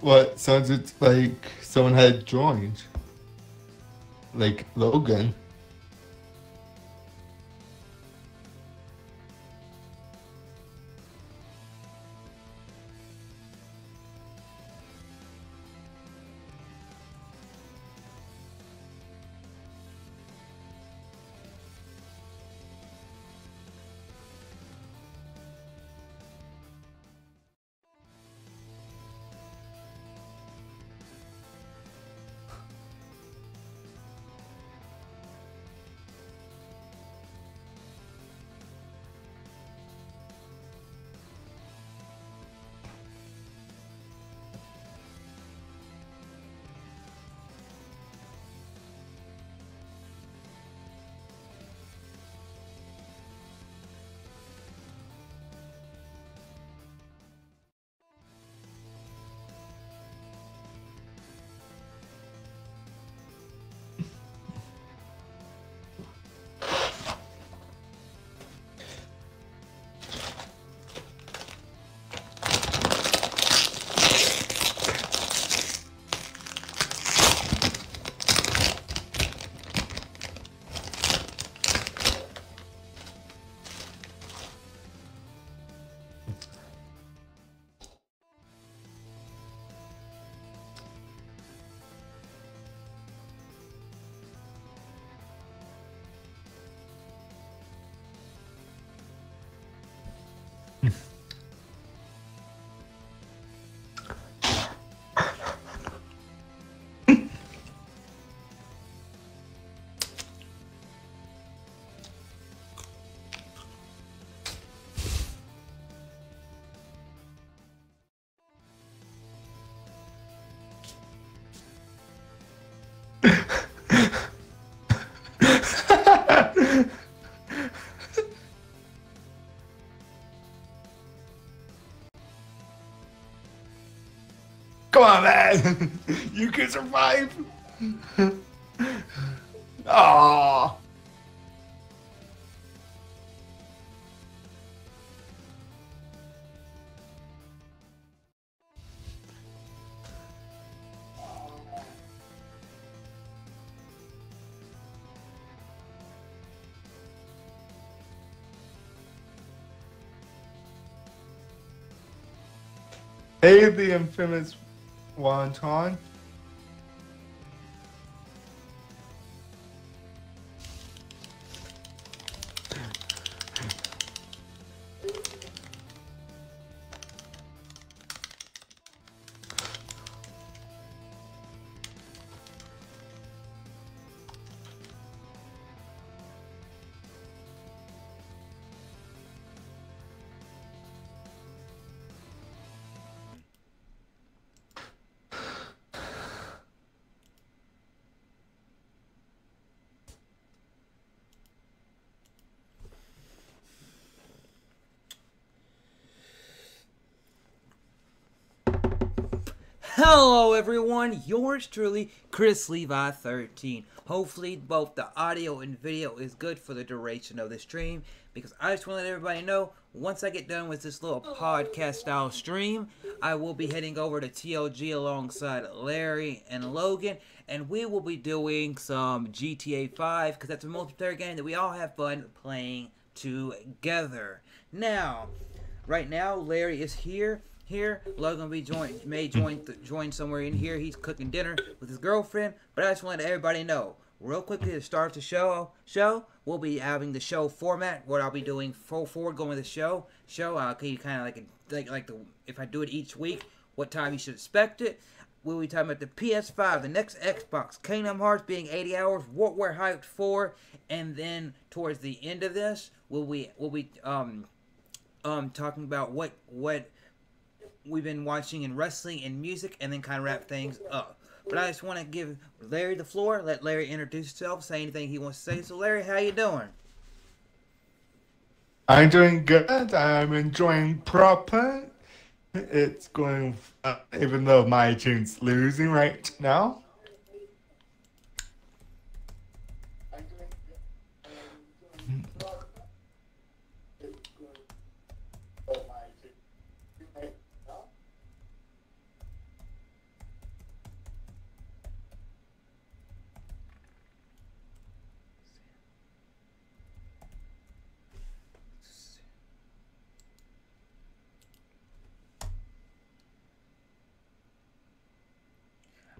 What sounded like someone had joined, like Logan. Come on, man! You can survive! Aww! Hey, the infamous wonton. Hello everyone, yours truly, Chrislevi13. Hopefully both the audio and video is good for the duration of the stream, because I just want to let everybody know, once I get done with this little podcast style stream, I will be heading over to TLG alongside Larry and Logan, and we will be doing some GTA 5, because that's a multiplayer game that we all have fun playing together. Now, right now, Larry is here. Logan may join somewhere in here. He's cooking dinner with his girlfriend. But I just want to let everybody know, real quickly to start the show, we'll be having the show format. What I'll be doing forward going with the show. Can you kind of like if I do it each week, what time you should expect it. We'll be talking about the PS5, the next Xbox, Kingdom Hearts being 80 hours, what we're hyped for, and then towards the end of this, we'll be talking about what we've been watching in wrestling and music, and then kind of wrap things up. But I just want to give Larry the floor, let Larry introduce himself, say anything he wants to say. So Larry, how you doing? I'm doing good. I'm enjoying proper. It's going, even though my team's losing right now.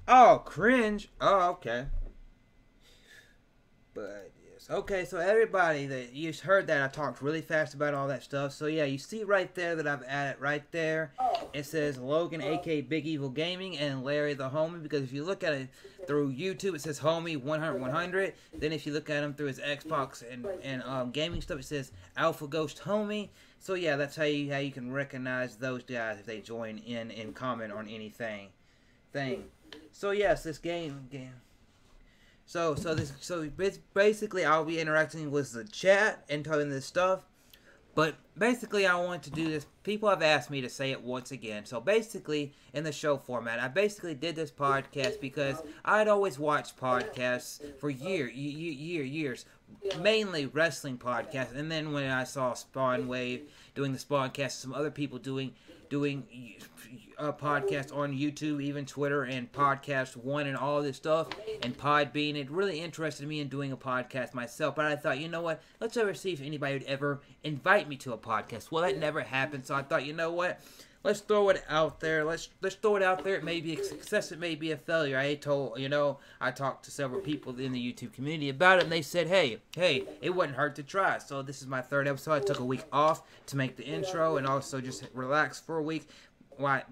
Oh, cringe. Oh, okay. But yes, okay. So everybody that you heard that I talked really fast about all that stuff. So yeah, you see right there that I've added right there. It says Logan, aka Big Evil Gaming, and Larry the Homie. Because if you look at it through YouTube, it says Homie 100 100. Then if you look at him through his Xbox and gaming stuff, it says Alpha Ghost Homie. So yeah, that's how you can recognize those guys if they join in and comment on anything. So yes, this game. So basically I'll be interacting with the chat and telling this stuff. But basically I want to do this. People have asked me to say it once again. So basically in the show format, I basically did this podcast because I'd always watched podcasts for years, mainly wrestling podcasts. And then when I saw Spawn Wave doing the Spawncast, some other people doing a podcast on YouTube, even Twitter, and Podcast One, and all this stuff, and Podbean. It really interested me in doing a podcast myself. But I thought, you know what? Let's ever see if anybody would ever invite me to a podcast. Well, that never happened. So I thought, you know what? Let's throw it out there. Let's throw it out there. It may be a success. It may be a failure. I talked to several people in the YouTube community about it, and they said, hey, it wouldn't hurt to try. So this is my third episode. I took a week off to make the intro and also just relax for a week while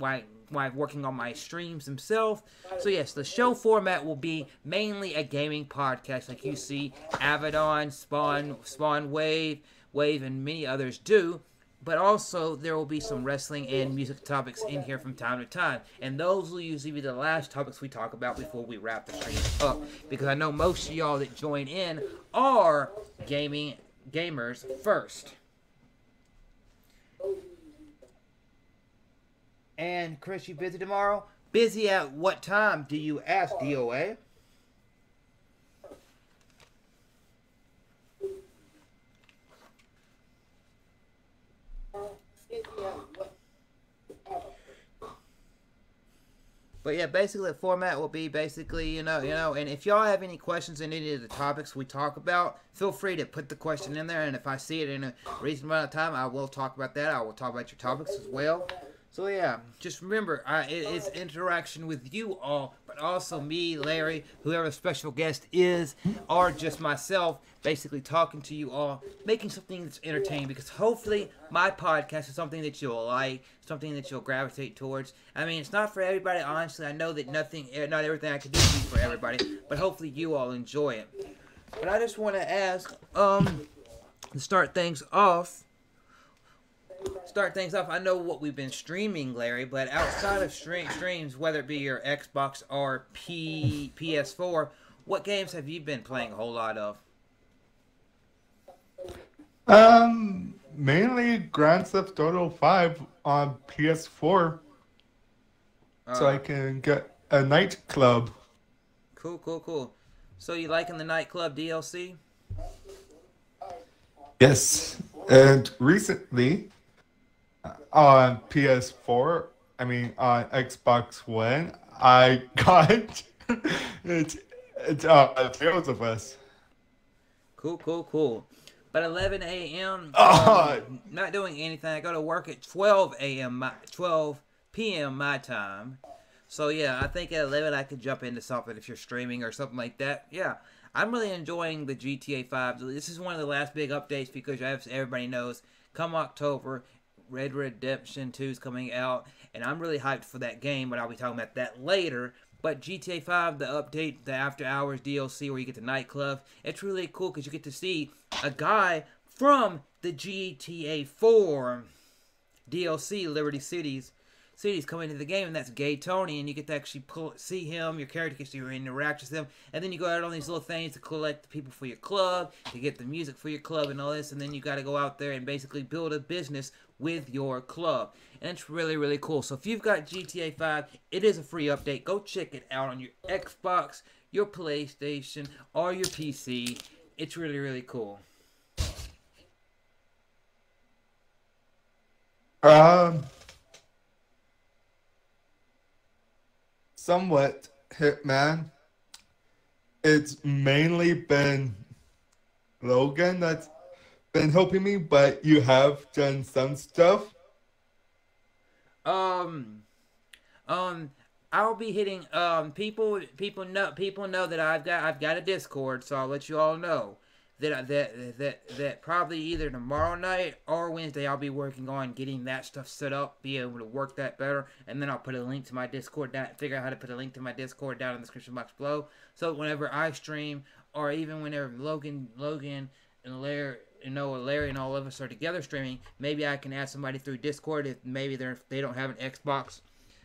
working on my streams themselves. So yes, the show format will be mainly a gaming podcast, like you see Avedon, Spawn Wave, and many others do. But also, there will be some wrestling and music topics in here from time to time. And those will usually be the last topics we talk about before we wrap the stream up. Because I know most of y'all that join in are gamers first. And Chris, you busy tomorrow? Busy at what time, do you ask, DOA? But yeah, basically the format will be basically, you know, and if y'all have any questions in any of the topics we talk about, feel free to put the question in there, and if I see it in a reasonable amount of time, I will talk about that. I will talk about your topics as well. So yeah, just remember, it's interaction with you all, but also me, Larry, whoever the special guest is, or just myself, basically talking to you all, making something that's entertaining, because hopefully my podcast is something that you'll like, something that you'll gravitate towards. I mean, it's not for everybody, honestly. I know that not everything I can do is for everybody, but hopefully you all enjoy it. But I just want to ask, to start things off, I know what we've been streaming, Larry, but outside of streams, whether it be your Xbox or PS4, what games have you been playing a whole lot of? Mainly Grand Theft Auto 5 on PS4, so I can get a nightclub. Cool. So you liking the nightclub DLC? Yes, and recently on PS4, on Xbox One, I got it's Tales of Us. Cool. But 11 a.m. Not doing anything. I go to work at 12 p.m. my time. So yeah, I think at 11 I could jump into something if you're streaming or something like that. Yeah, I'm really enjoying the GTA 5. This is one of the last big updates because as everybody knows, come October, Red Dead Redemption 2 is coming out, and I'm really hyped for that game, but I'll be talking about that later. But GTA 5, the update, the After Hours DLC where you get the nightclub, it's really cool because you get to see a guy from the GTA 4 DLC, Liberty Cities come into the game, and that's Gay Tony, and you get to actually see him, your character gets to interact with him, and then you go out on these little things to collect the people for your club, to get the music for your club and all this, and then you got to go out there and basically build a business with your club, and it's really, really cool. So if you've got GTA 5, it is a free update. Go check it out on your Xbox, your PlayStation, or your PC. It's really, really cool. Somewhat, Hitman. It's mainly been Logan that's been helping me, but you have done some stuff. I'll be hitting people know that I've got a Discord, so I'll let you all know that probably either tomorrow night or Wednesday I'll be working on getting that stuff set up, be able to work that better, and then I'll put a link to my Discord down, figure out how to put a link to my Discord down in the description box below, so whenever I stream, or even whenever Logan and Larry, Larry and all of us are together streaming, maybe I can add somebody through Discord if maybe they don't have an Xbox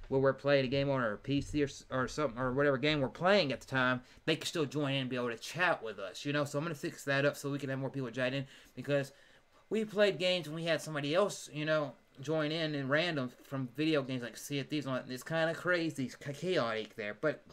where we're playing a game on our PC or something, or whatever game we're playing at the time, they can still join in and be able to chat with us, you know? So I'm going to fix that up so we can have more people join in, because we played games and we had somebody else, you know, join in random from video games like Sea of Thieves, and it's kind of crazy, chaotic there. But,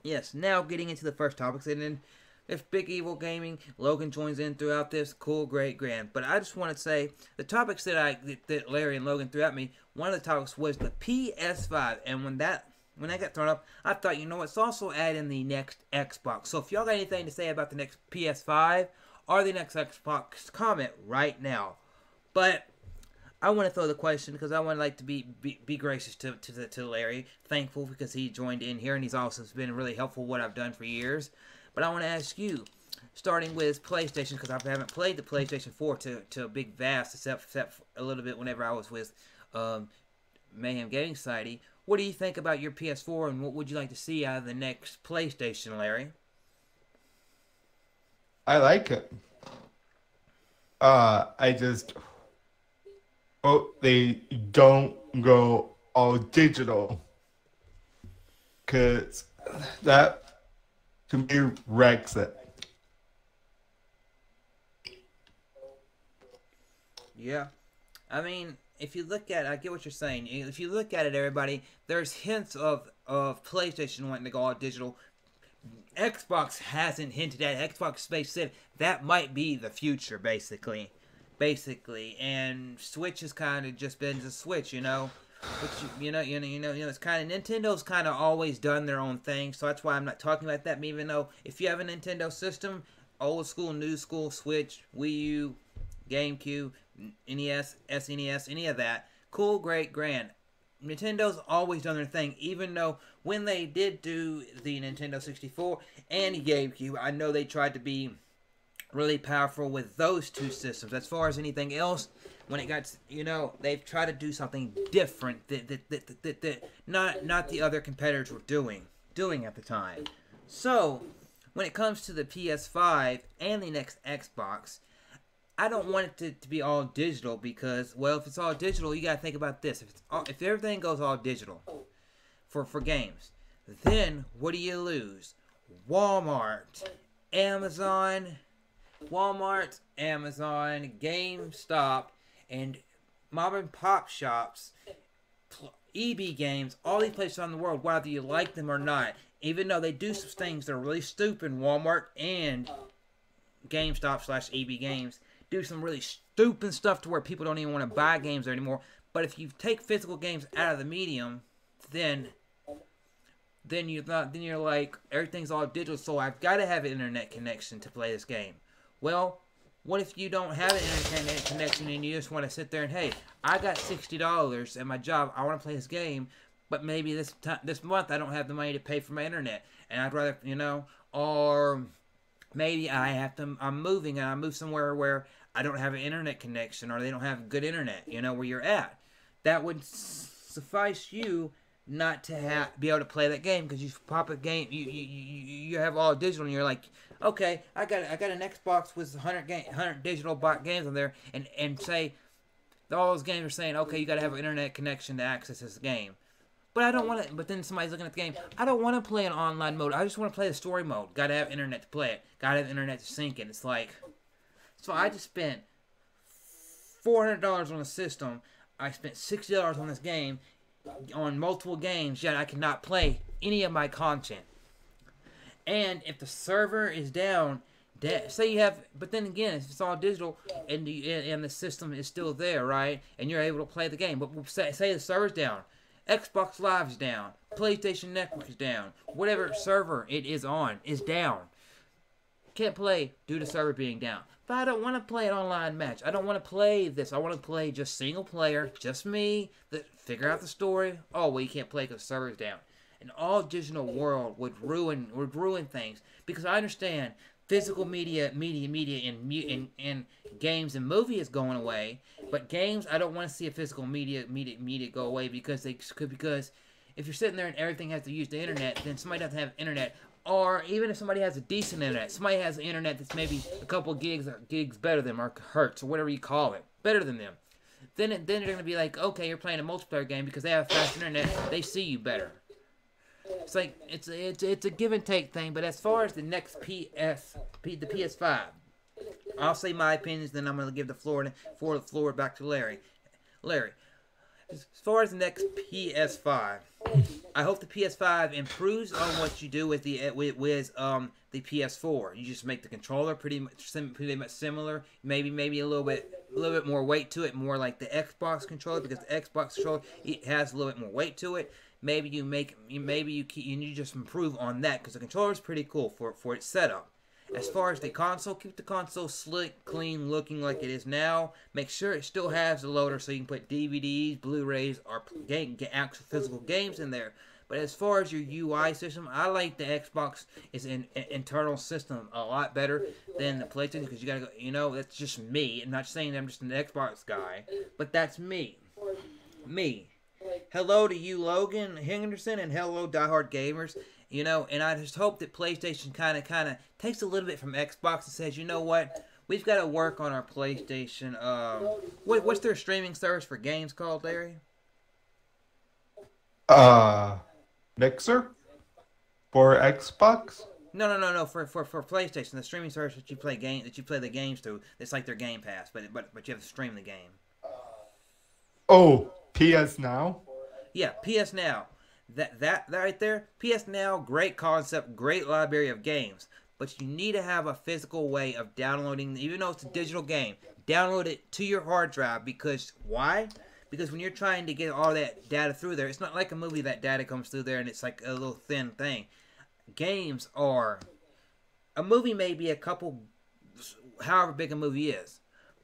yes, now getting into the first topics, and then if Big Evil Gaming, Logan joins in throughout this, cool, great, grand. But I just want to say, the topics that Larry and Logan threw at me, one of the topics was the PS5. And when that got thrown up, I thought, you know, let's also add in the next Xbox. So if y'all got anything to say about the next PS5 or the next Xbox, comment right now. But I want to throw the question, because I want to like to be gracious to Larry. Thankful because he joined in here, and he's also been really helpful what I've done for years. But I want to ask you, starting with PlayStation, because I haven't played the PlayStation 4 to a big vast, except a little bit whenever I was with Mayhem Gaming Society. What do you think about your PS4, and what would you like to see out of the next PlayStation, Larry? I like it. I just hope they don't go all digital, because that to me wrecks it. Yeah. I mean, if you look at it, I get what you're saying. If you look at it, everybody, there's hints of PlayStation wanting to go all digital. Xbox hasn't hinted at it. Xbox Space said that might be the future, basically. And Switch has kind of just been the Switch, you know. Which, it's kind of, Nintendo's kind of always done their own thing, so that's why I'm not talking about that. Even though, if you have a Nintendo system, old school, new school, Switch, Wii U, GameCube, NES, SNES, any of that, cool, great, grand. Nintendo's always done their thing, even though when they did do the Nintendo 64 and the GameCube, I know they tried to be really powerful with those two systems. As far as anything else, when it got, they've tried to do something different that not the other competitors were doing at the time. So, when it comes to the PS5 and the next Xbox, I don't want it to be all digital, because, well, if it's all digital, you gotta think about this. If everything goes all digital for games, then what do you lose? Walmart, Amazon, GameStop, and mom and pop shops, EB Games, all these places around the world, whether you like them or not, even though they do some things that are really stupid, Walmart and GameStop/EB Games do some really stupid stuff to where people don't even want to buy games there anymore. But if you take physical games out of the medium, then you're like, everything's all digital, so I've got to have an internet connection to play this game. Well, what if you don't have an internet connection and you just want to sit there and, hey, I got $60 at my job, I want to play this game, but maybe this month I don't have the money to pay for my internet, and I'd rather, or maybe I'm moving and I move somewhere where I don't have an internet connection, or they don't have good internet, where you're at. That would suffice you not to be able to play that game, because you pop a game, you have all digital, and you're like, okay, I got an Xbox with 100 digital bought games on there, and say all those games are saying, okay, you got to have an internet connection to access this game. But I don't want to. But then somebody's looking at the game. I don't want to play an online mode. I just want to play the story mode. Got to have internet to play it. Got to have internet to sync it. It's like, so I just spent $400 on a system. I spent $60 on this game, on multiple games, yet I cannot play any of my content. And if the server is down, say you have, but then again, if it's all digital and the system is still there, right, and you're able to play the game, but say the server's down, Xbox Live's down, PlayStation Network is down, whatever server it is on is down. Can't play due to server being down. But I don't want to play an online match. I don't want to play this. I want to play just single player, just me, figure out the story. Oh, well, you can't play because the server's down. an all digital world would ruin things. Because I understand physical media in games and movie is going away, but games, I don't want to see a physical media go away because if you're sitting there and everything has to use the internet, then somebody doesn't have internet. Or even if somebody has a decent internet, somebody has internet that's maybe a couple gigs better than them, or hertz, or whatever you call it, better than them. Then they're gonna be like, okay, you're playing a multiplayer game because they have fast internet, they see you better. It's like it's a give and take thing. But as far as the next the PS5, I'll say my opinions. Then I'm gonna give the floor back to Larry. Larry, as far as the next PS5, I hope the PS5 improves on what you do with the PS4. You just make the controller pretty much similar. Maybe a little bit more weight to it, more like the Xbox controller, because the Xbox controller, it has a little bit more weight to it. Maybe you just improve on that, because the controller is pretty cool for its setup. As far as the console, keep the console slick, clean, looking like it is now. Make sure it still has the loader so you can put DVDs, Blu-rays, or actual physical games in there. But as far as your UI system, I like the Xbox internal system a lot better than the PlayStation, because you gotta go, that's just me. I'm not saying I'm just an Xbox guy, but that's me. Hello to you, Logan Henderson, and hello, diehard gamers. And I just hope that PlayStation kind of takes a little bit from Xbox and says, you know what, we've got to work on our PlayStation. What's their streaming service for games called, Larry? Mixer for Xbox. No. For PlayStation, the streaming service that you play the games through. It's like their Game Pass, but you have to stream the game. Oh, PS Now. Yeah, PS Now. That right there, PS Now, great concept, great library of games. But you need to have a physical way of downloading, even though it's a digital game, download it to your hard drive. Because why? Because when you're trying to get all that data through there, it's not like a movie that data comes through there and it's like a little thin thing. Games are, a movie may be a couple, however big a movie is,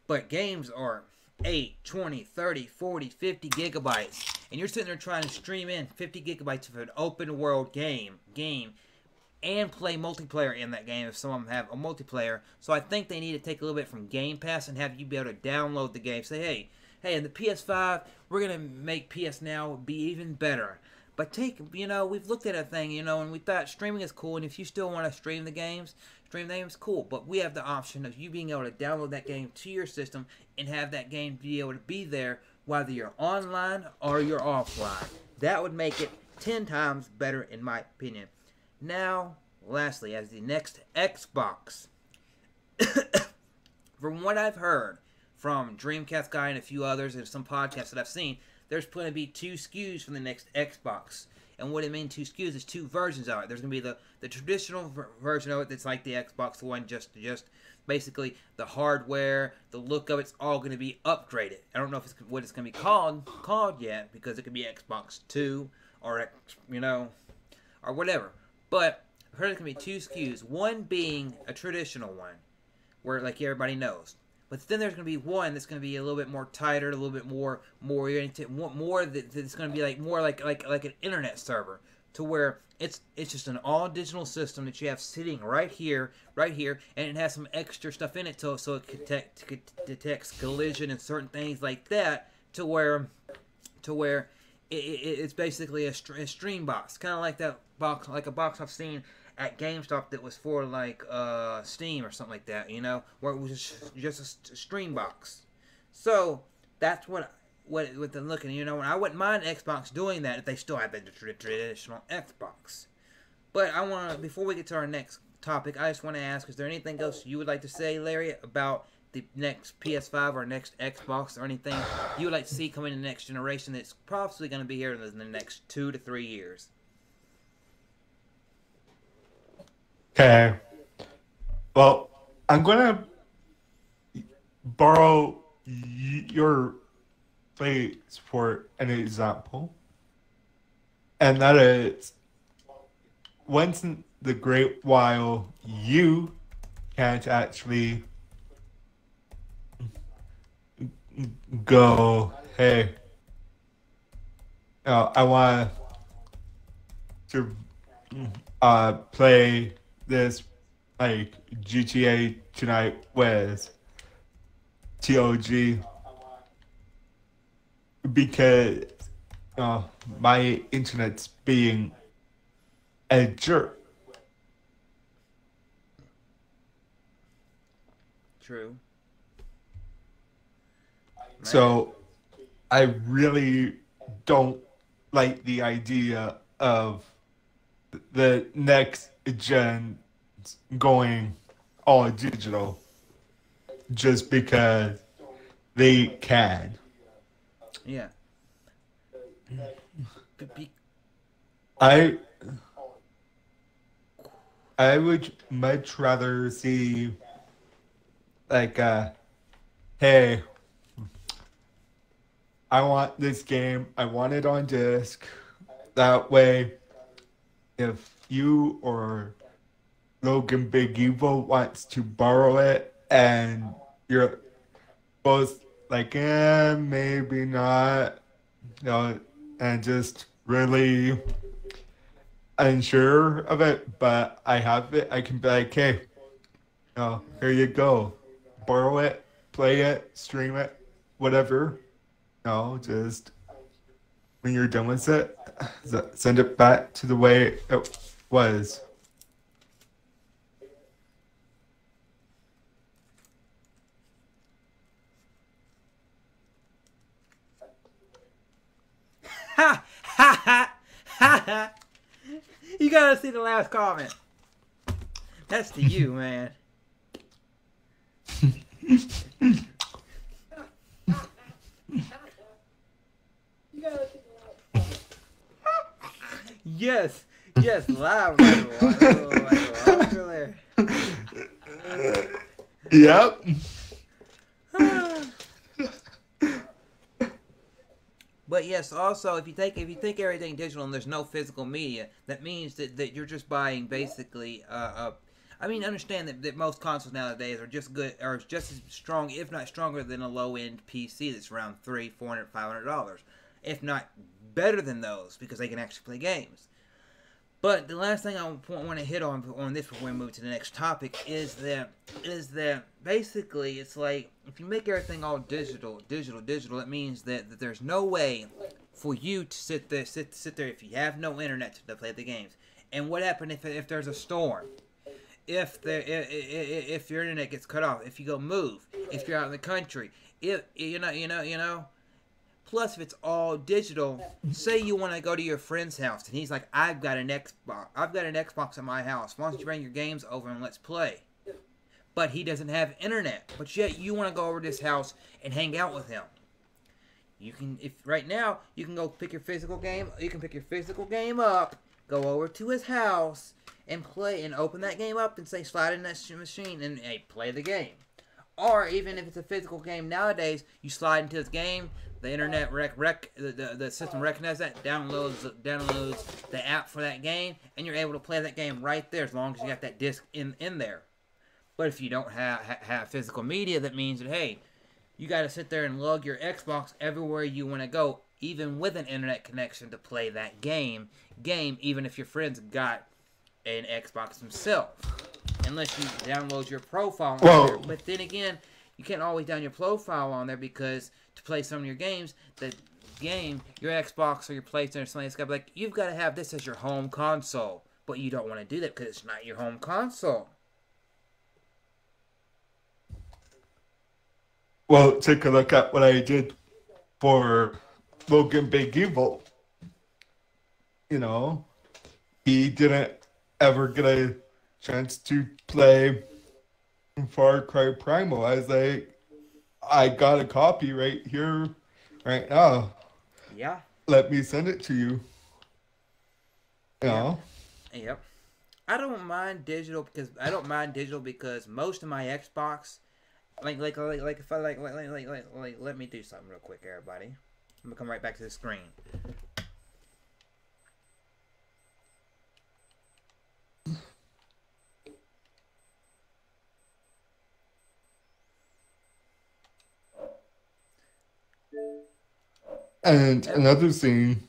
but games are 8, 20, 30, 40, 50 gigabytes. And you're sitting there trying to stream in 50 gigabytes of an open world game and play multiplayer in that game if some of them have a multiplayer. So I think they need to take a little bit from Game Pass and have you be able to download the game. Say, hey, in the PS5, we're going to make PS Now be even better. But we've looked at a thing, and we thought streaming is cool. And if you still want to stream the games, cool. But we have the option of you being able to download that game to your system and have that game be able to be there whether you're online or you're offline. That would make it 10 times better in my opinion. Now, lastly, as the next Xbox. From what I've heard from Dreamcast Guy and a few others and some podcasts that I've seen, there's going to be 2 SKUs for the next Xbox. And what it means 2 SKUs is 2 versions of it. There's going to be the traditional version of it that's like the Xbox One, just basically the hardware, the look of it's all going to be upgraded. I don't know if what it's going to be called yet, because it could be Xbox 2 or or whatever. But I've heard it's going to be 2 SKUs. One being a traditional one, where like everybody knows. But then there's going to be one that's going to be a little bit more tighter, a little bit more that's going to be like more like an internet server, to where it's just an all digital system that you have sitting right here, and it has some extra stuff in it so it detects collision and certain things like that, to where it's basically a stream box, kind of like that box, like a box I've seen at GameStop that was for like Steam or something like that, where it was just a stream box. So that's what they're looking. And I wouldn't mind Xbox doing that if they still have the traditional Xbox. But I want to, before we get to our next topic, I just want to ask: is there anything else you would like to say, Larry, about the next PS5 or next Xbox, or anything you would like to see coming in the next generation that's probably going to be here in the next 2 to 3 years? Okay. Well, I'm gonna borrow your place for an example, and that is, once in the great while you can't actually go, hey, I want to play this like GTA tonight with TOG because my internet's being a jerk. True. So I really don't like the idea of the next gen going all digital just because they can. Yeah. I would much rather see like hey, I want this game. I want it on disc. That way, if you or Logan Big Evil wants to borrow it and you're both like, maybe not, and just really unsure of it, but I have it, I can be like, hey, here you go. Borrow it, play it, stream it, whatever. Just when you're done with it, send it back to the way it was. Ha ha ha ha ha! You gotta see the last comment. That's to you, man. Yes, yes, loud. Yep. But yes, also if you think everything digital and there's no physical media, that means that you're just buying basically I mean, understand that most consoles nowadays are just good, or just as strong, if not stronger, than a low-end PC that's around $300, $400, $500, if not better than those, because they can actually play games. But the last thing I want to hit on this before we move to the next topic is that basically it's like if you make everything all digital, that means that there's no way for you to sit there if you have no internet to play the games. And what happened if there's a storm? If your internet gets cut off, if you go move, if you're out in the country, if you know. Plus, if it's all digital, say you want to go to your friend's house and he's like, I've got an Xbox at my house. Why don't you bring your games over and let's play? But he doesn't have internet. But yet you want to go over to his house and hang out with him. You can, if right now you can go pick your physical game. You can pick your physical game up, go over to his house and play, and open that game up and say slide in that machine and hey, play the game. Or even if it's a physical game nowadays, you slide into this game. The internet the system recognizes that, downloads the app for that game, and you're able to play that game right there as long as you got that disc in there. But if you don't have physical media, that means that hey, you got to sit there and lug your Xbox everywhere you want to go, even with an internet connection to play that game, even if your friend's got an Xbox himself, unless you download your profile on there. But then again, you can't always down your profile on there because to play some of your games, your Xbox or your PlayStation or something, it's got to be like, you've got to have this as your home console. But you don't want to do that because it's not your home console. Well, take a look at what I did for Logan Big Evil. He didn't ever get a chance to play Far Cry Primal. I was like, I got a copy right here, right now. Yeah. Let me send it to you. Yep. I don't mind digital because most of my Xbox, let me do something real quick, everybody. I'm gonna come right back to the screen. And another thing,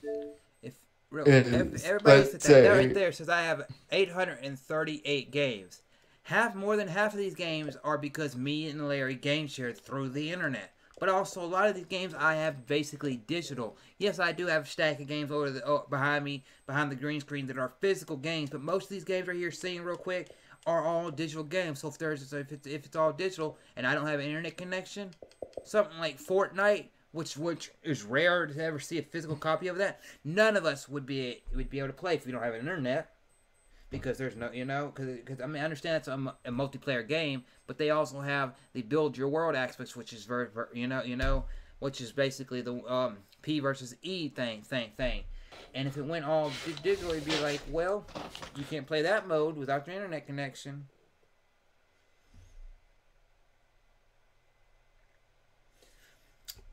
is, Everybody let's said that. That right say, there says I have 838 games. More than half of these games are because me and Larry game shared through the internet. But also, a lot of these games I have basically digital. Yes, I do have a stack of games behind me, behind the green screen that are physical games. But most of these games right here, seeing real quick, are all digital games. So if it's all digital and I don't have an internet connection, something like Fortnite, which is rare to ever see a physical copy of that, none of us would be able to play if we don't have an internet. Because there's no, because I mean, I understand it's a multiplayer game, but they also have the build your world aspects, which is which is basically the P versus E thing. And if it went all digital, it'd be like, well, you can't play that mode without your internet connection.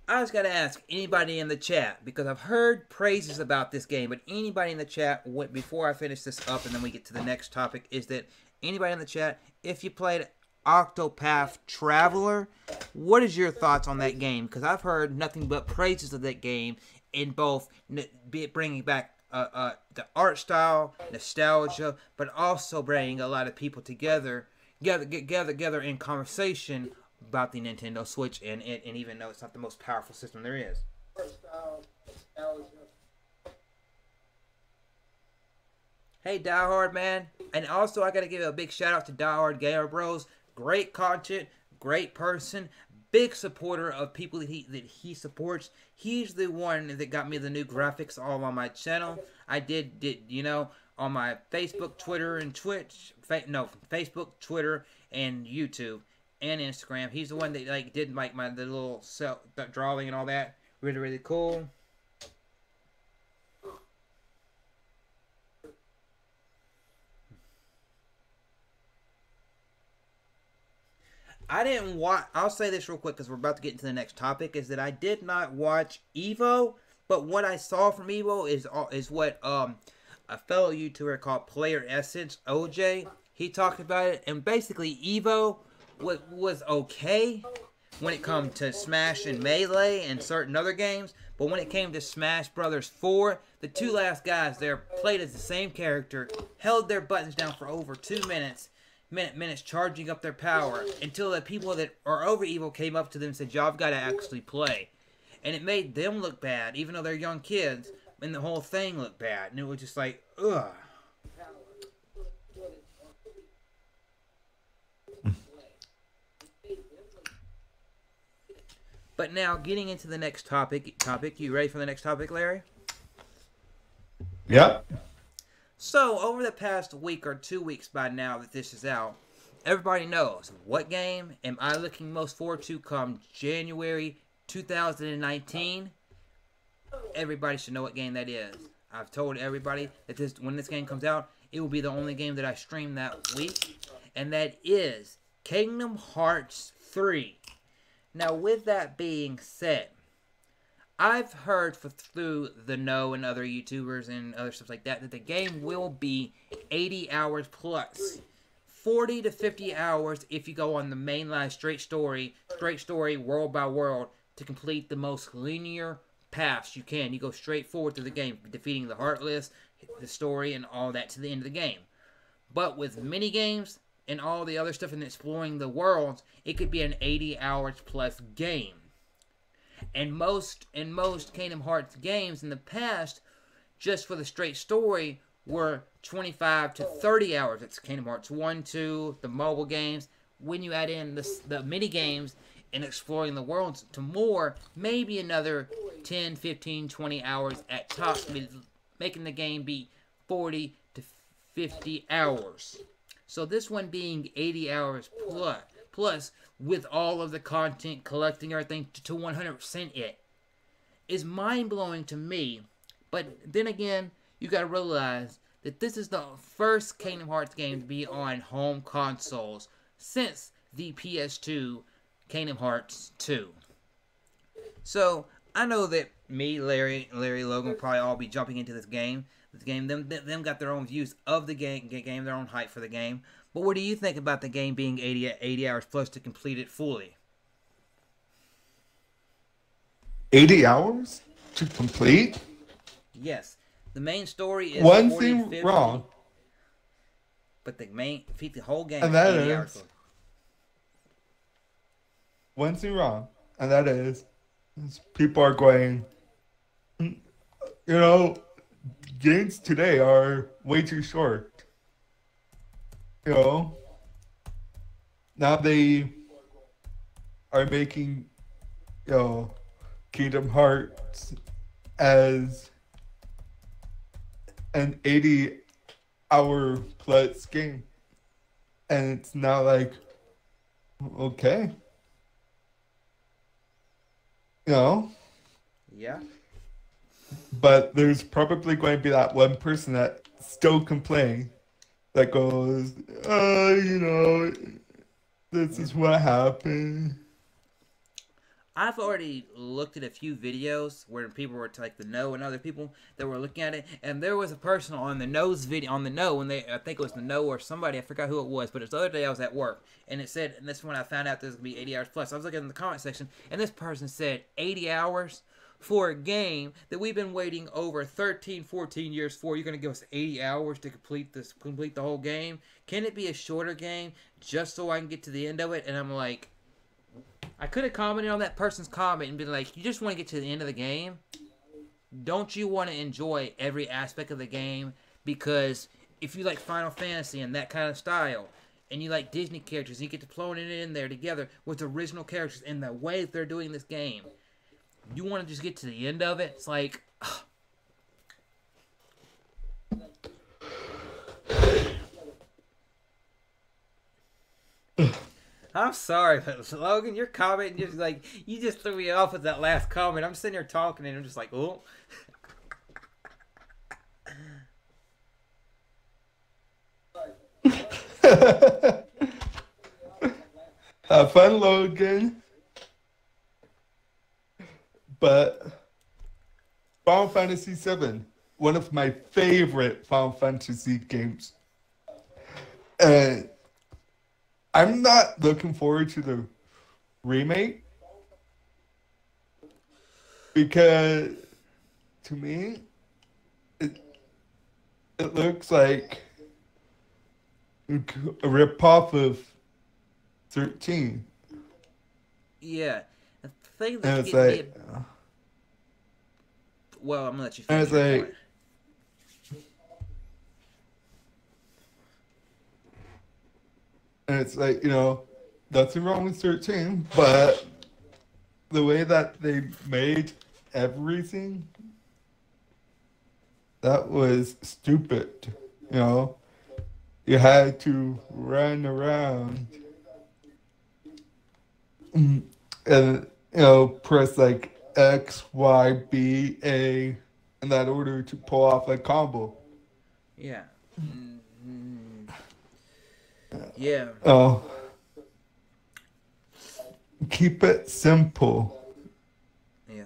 I just gotta ask anybody in the chat, because I've heard praises about this game, but anybody in the chat, before I finish this up and then we get to the next topic, is that anybody in the chat, if you played Octopath Traveler, what is your thoughts on that game? Because I've heard nothing but praises of that game, in both bringing back the art style, nostalgia, but also bringing a lot of people together in conversation about the Nintendo Switch, and even though it's not the most powerful system there is. Hey, Diehard, man. And also, I got to give a big shout out to Diehard Gamer Bros. Great content, great person, big supporter of people that he supports. He's the one that got me the new graphics all on my channel. I did on my Facebook, Twitter, and Twitch. Facebook, Twitter, and YouTube. And Instagram. He's the one that did the little drawing and all that. Really, really cool. I didn't watch. I'll say this real quick because we're about to get into the next topic. Is that I did not watch Evo, but what I saw from Evo is what a fellow YouTuber called Player Essence OJ. He talked about it, and basically Evo was okay when it come to Smash and Melee and certain other games, but when it came to Smash Brothers 4, the two last guys there played as the same character, held their buttons down for over 2 minutes, charging up their power, until the people that are over Evo came up to them and said, y'all have got to actually play. And it made them look bad, even though they're young kids, and the whole thing looked bad. And it was just like, ugh. But now, getting into the next topic, you ready for the next topic, Larry? Yep. So, over the past week or 2 weeks by now that this is out, everybody knows what game am I looking most forward to come January 2019? Everybody should know what game that is. I've told everybody that when this game comes out, it will be the only game that I stream that week, and that is Kingdom Hearts 3. Now, with that being said, I've heard through the Know and other YouTubers and other stuff like that the game will be 80 hours plus. 40 to 50 hours if you go on the mainline straight story, world by world, to complete the most linear paths you can. You go straight forward through the game, defeating the Heartless, the story, and all that to the end of the game. But with mini games and all the other stuff and exploring the worlds, it could be an 80 hours plus game. And most Kingdom Hearts games in the past, just for the straight story, were 25 to 30 hours. It's Kingdom Hearts 1, 2, the mobile games. When you add in the mini games and exploring the worlds to more, maybe another 10, 15, 20 hours at top, making the game be 40 to 50 hours. So this one being 80 hours plus with all of the content, collecting everything to 100% it, is mind-blowing to me. But then again, you got to realize that this is the first Kingdom Hearts game to be on home consoles since the PS2 Kingdom Hearts 2. So I know that me, Larry, Logan will probably all be jumping into this game. Them got their own views of the game, their own hype for the game. But what do you think about the game being 80 hours plus to complete it fully? 80 hours to complete? Yes. The main story is one 40 to thing 50, wrong, but the whole game and is that 80 hours is long. one thing wrong, and that is people are going. You know, games today are way too short. You know, now they are making Kingdom Hearts as an 80-hour plus game, and it's not like okay, you know. Yeah. But there's probably going to be that one person that still complains that goes, this is what happened. I've already looked at a few videos where people were like the No and other people that were looking at it, and there was a person on the No's video on the No, and I think it was the No or somebody, I forgot who it was, but it was the other day I was at work, and it said, and this is when I found out there's gonna be 80 hours plus. I was looking in the comment section, and this person said 80 hours for a game that we've been waiting over 13, 14 years for. You're gonna give us 80 hours to complete the whole game? Can it be a shorter game just so I can get to the end of it? And I'm like, I could have commented on that person's comment and been like, you just want to get to the end of the game? Don't you want to enjoy every aspect of the game? Because if you like Final Fantasy and that kind of style, and you like Disney characters, and you get to plone it in there together with original characters and the way that they're doing this game, you want to just get to the end of it? It's like, I'm sorry, but Logan, your comment just like you just threw me off with that last comment. I'm sitting here talking and I'm just like, oh. Have fun, Logan. But Final Fantasy VII, one of my favorite Final Fantasy games. And I'm not looking forward to the remake because to me it looks like a ripoff of 13. Yeah. The thing And that it's gets like, me. Well, I'm gonna let you and finish it's your like, point. and it's like, nothing wrong with 13, but the way that they made everything, that was stupid. You had to run around and press like X, Y, B, A in that order to pull off a combo. Yeah. Mm-hmm. Yeah. Oh, keep it simple. Yeah.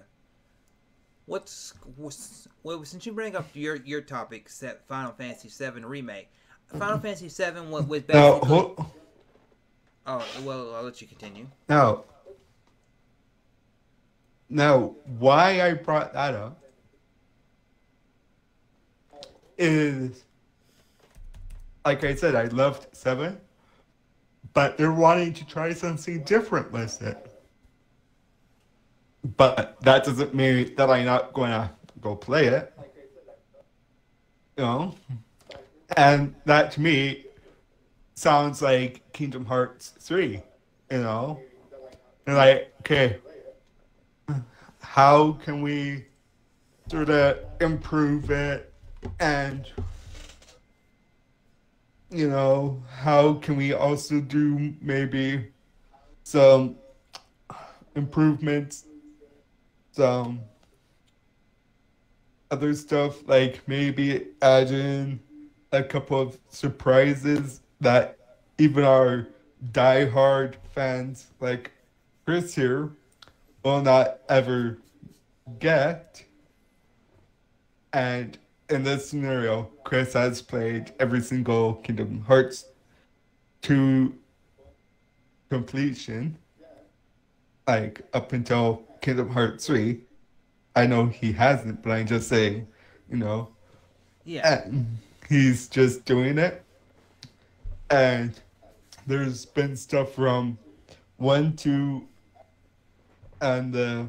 Well, since you bring up your topic, set Final Fantasy VII remake. Final Fantasy VII was Now, basically. Oh well, I'll let you continue. Now, why I brought that up is, like I said, I loved 7, but they're wanting to try something different with it. But that doesn't mean that I'm not going to go play it. And that to me sounds like Kingdom Hearts 3, And like, okay, how can we sort of improve it, and how can we also do maybe some improvements, some other stuff, like maybe add in a couple of surprises that even our die-hard fans like Chris here will not ever get. And in this scenario, Chris has played every single Kingdom Hearts to completion, like up until Kingdom Hearts 3. I know he hasn't, but I'm just saying, Yeah. and he's just doing it. And there's been stuff from 1, 2, and the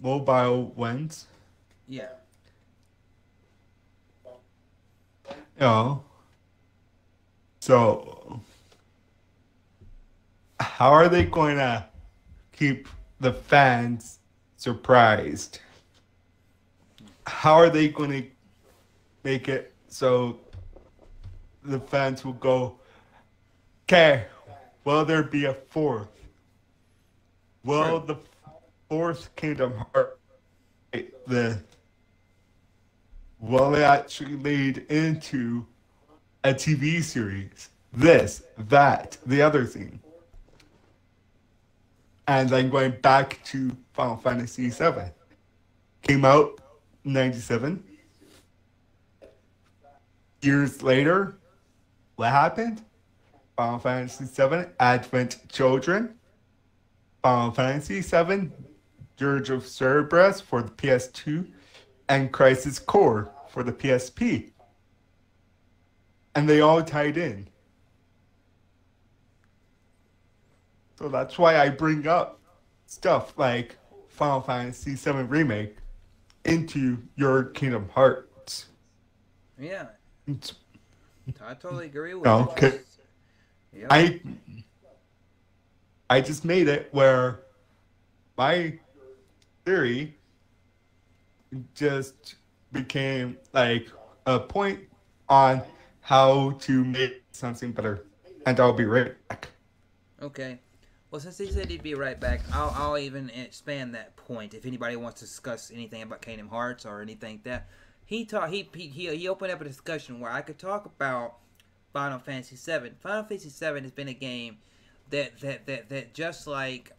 mobile ones. Yeah. You know, so how are they going to keep the fans surprised? How are they going to make it so the fans will go, okay, will there be a fourth? Will True. the fourth Kingdom Heart, the will it actually lead into a TV series? This, that, the other thing. And then going back to Final Fantasy VII. Came out in 97. Years later, what happened? Final Fantasy VII Advent Children. Final Fantasy VII Dirge of Cerberus for the PS2. And Crisis Core for the PSP. And they all tied in. So that's why I bring up stuff like Final Fantasy VII Remake into your Kingdom Hearts. Yeah. It's, I totally agree with no, you. 'cause Yep. I just made it where my theory just became like a point on how to make something better. And I'll be right back. Okay. Well, since he said he'd be right back, I'll even expand that point. If anybody wants to discuss anything about Kingdom Hearts or anything like that, he opened up a discussion where I could talk about Final Fantasy VII. Final Fantasy VII has been a game that just like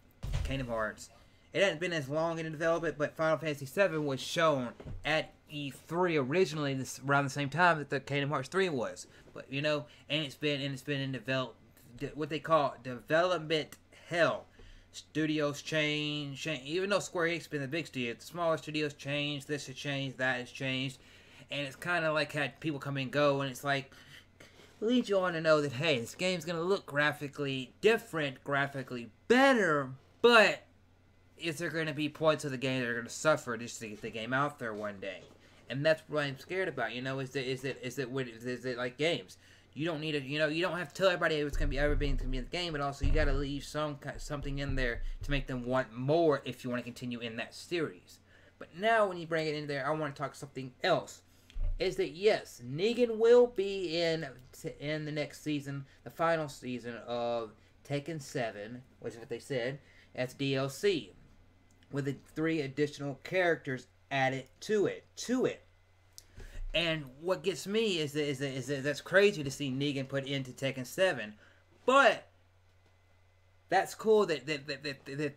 Kingdom Hearts, it hasn't been as long in development, but Final Fantasy VII was shown at E3 originally around the same time that the Kingdom Hearts 3 was. But and it's been in what they call development hell. Studios change. Even though Square Enix has been the big studio, the smaller studios change. This has changed. That has changed. And it's kind of like had people come and go. And it's like, leads you on to know that, hey, this game's going to look graphically different, graphically better. But is there going to be points of the game that are going to suffer just to get the game out there one day? And that's what I'm scared about. Is it like games? You don't need you don't have to tell everybody it's going to be everything's going to be in the game, but also you got to leave something in there to make them want more if you want to continue in that series. But now when you bring it in there, I want to talk something else. Is that yes, Negan will be in the next season, the final season of Tekken 7, which is what they said, as DLC, with the 3 additional characters added to it. And what gets me is that that's crazy to see Negan put into Tekken 7. But that's cool that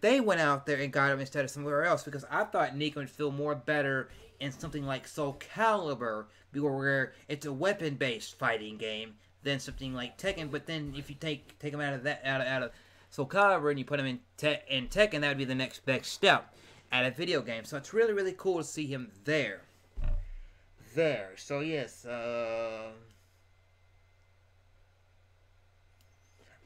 they went out there and got him instead of somewhere else, because I thought Negan would feel more better in something like Soul Calibur, where it's a weapon-based fighting game, than something like Tekken. But then if you take him out of Soul Calibur and you put him in Tekken, that would be the next step at a video game. So it's really, really cool to see him there. So yes,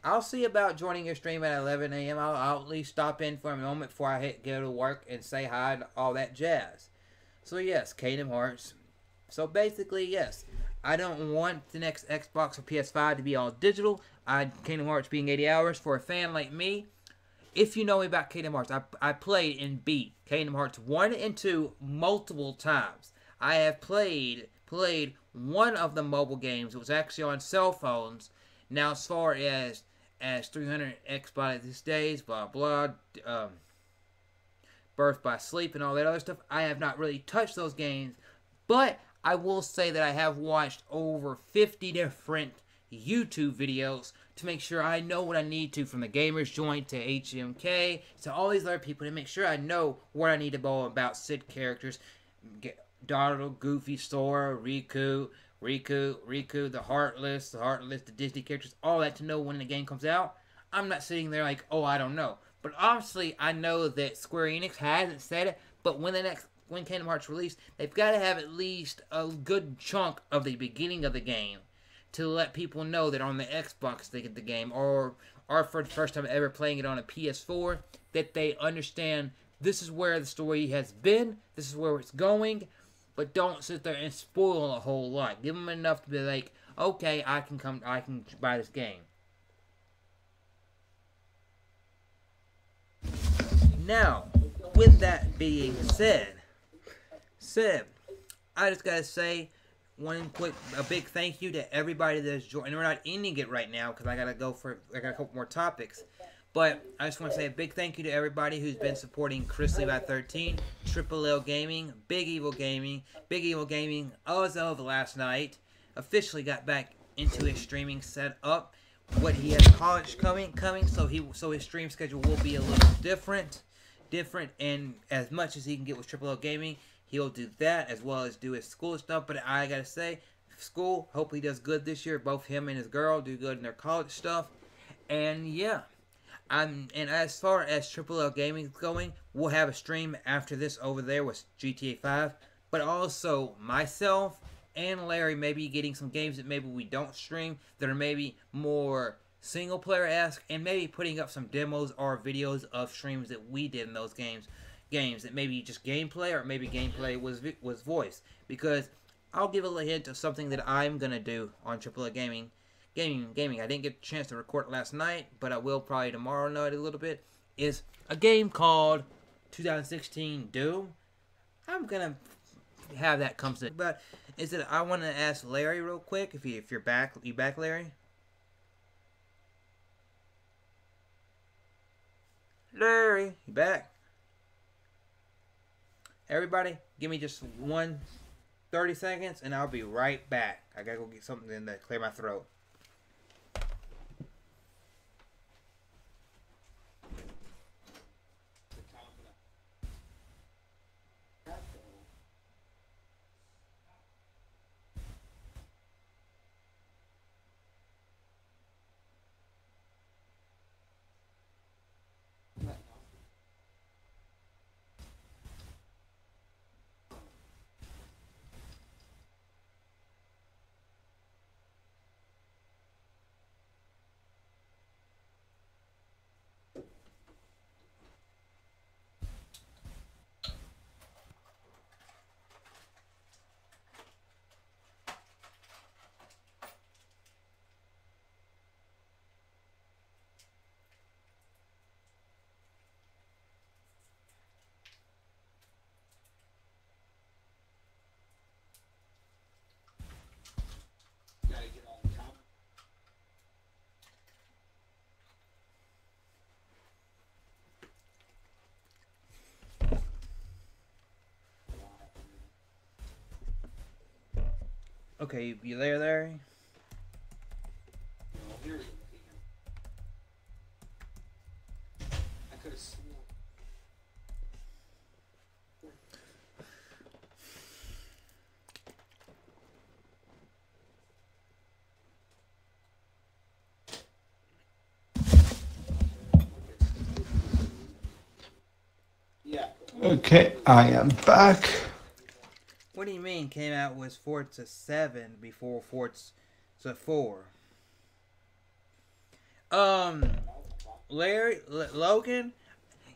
I'll see about joining your stream at 11 a.m. I'll at least stop in for a moment before I go to work and say hi and all that jazz. So yes, Kingdom Hearts. So basically, yes, I don't want the next Xbox or PS5 to be all digital. Kingdom Hearts being 80 hours for a fan like me. If you know me about Kingdom Hearts, I played and beat Kingdom Hearts 1 and 2 multiple times. I have played one of the mobile games. It was actually on cell phones. Now, as far as 300 Xbox these days, blah blah, Birth by Sleep and all that other stuff, I have not really touched those games. But I will say that I have watched over 50 different YouTube videos to make sure I know what I need to, from the Gamers Joint to HMK to all these other people, to make sure I know what I need to know about Sid characters. Donald, Goofy, Sora, Riku, the Heartless, the Disney characters, all that, to know when the game comes out. I'm not sitting there like, oh, I don't know. But obviously, I know that Square Enix hasn't said it, but when the next when Kingdom Hearts released, they've got to have at least a good chunk of the beginning of the game to let people know that on the Xbox they get the game, or for the first time ever playing it on a PS4, that they understand this is where the story has been, this is where it's going, but don't sit there and spoil a whole lot. Give them enough to be like, okay, I can buy this game. Now, with that being said, I just gotta say a big thank you to everybody that's joined. We're not ending it right now because I got a couple more topics. But I just want to say a big thank you to everybody who's been supporting Chrislevi13, TripleLGaming, Big Evil Gaming. Big Evil Gaming, as of last night, officially got back into his streaming setup. What he has college coming, so his stream schedule will be a little different, and as much as he can get with TripleLGaming, he'll do that as well as do his school stuff. But I gotta say, school, hopefully he does good this year. Both him and his girl do good in their college stuff, and yeah. And as far as TripleLGaming is going, we'll have a stream after this over there with GTA 5. But also, myself and Larry may be getting some games that maybe we don't stream, that are maybe more single-player-esque, and maybe putting up some demos or videos of streams that we did in those games that maybe just gameplay, or maybe gameplay was voice. Because I'll give a little hint of something that I'm going to do on TripleLGaming. Gaming. I didn't get a chance to record it last night, but I will probably tomorrow night a little bit. Is a game called 2016 Doom. I'm gonna have that come soon. But is it? I want to ask Larry real quick if you're back. You back, Larry? Larry, you back? Everybody, give me just 30 seconds, and I'll be right back. I gotta go get something to clear my throat. Okay, you there, Larry? I could have sworn. Yeah. Okay, I am back. What do you mean came out with Forza 7 before Forza 4? Logan,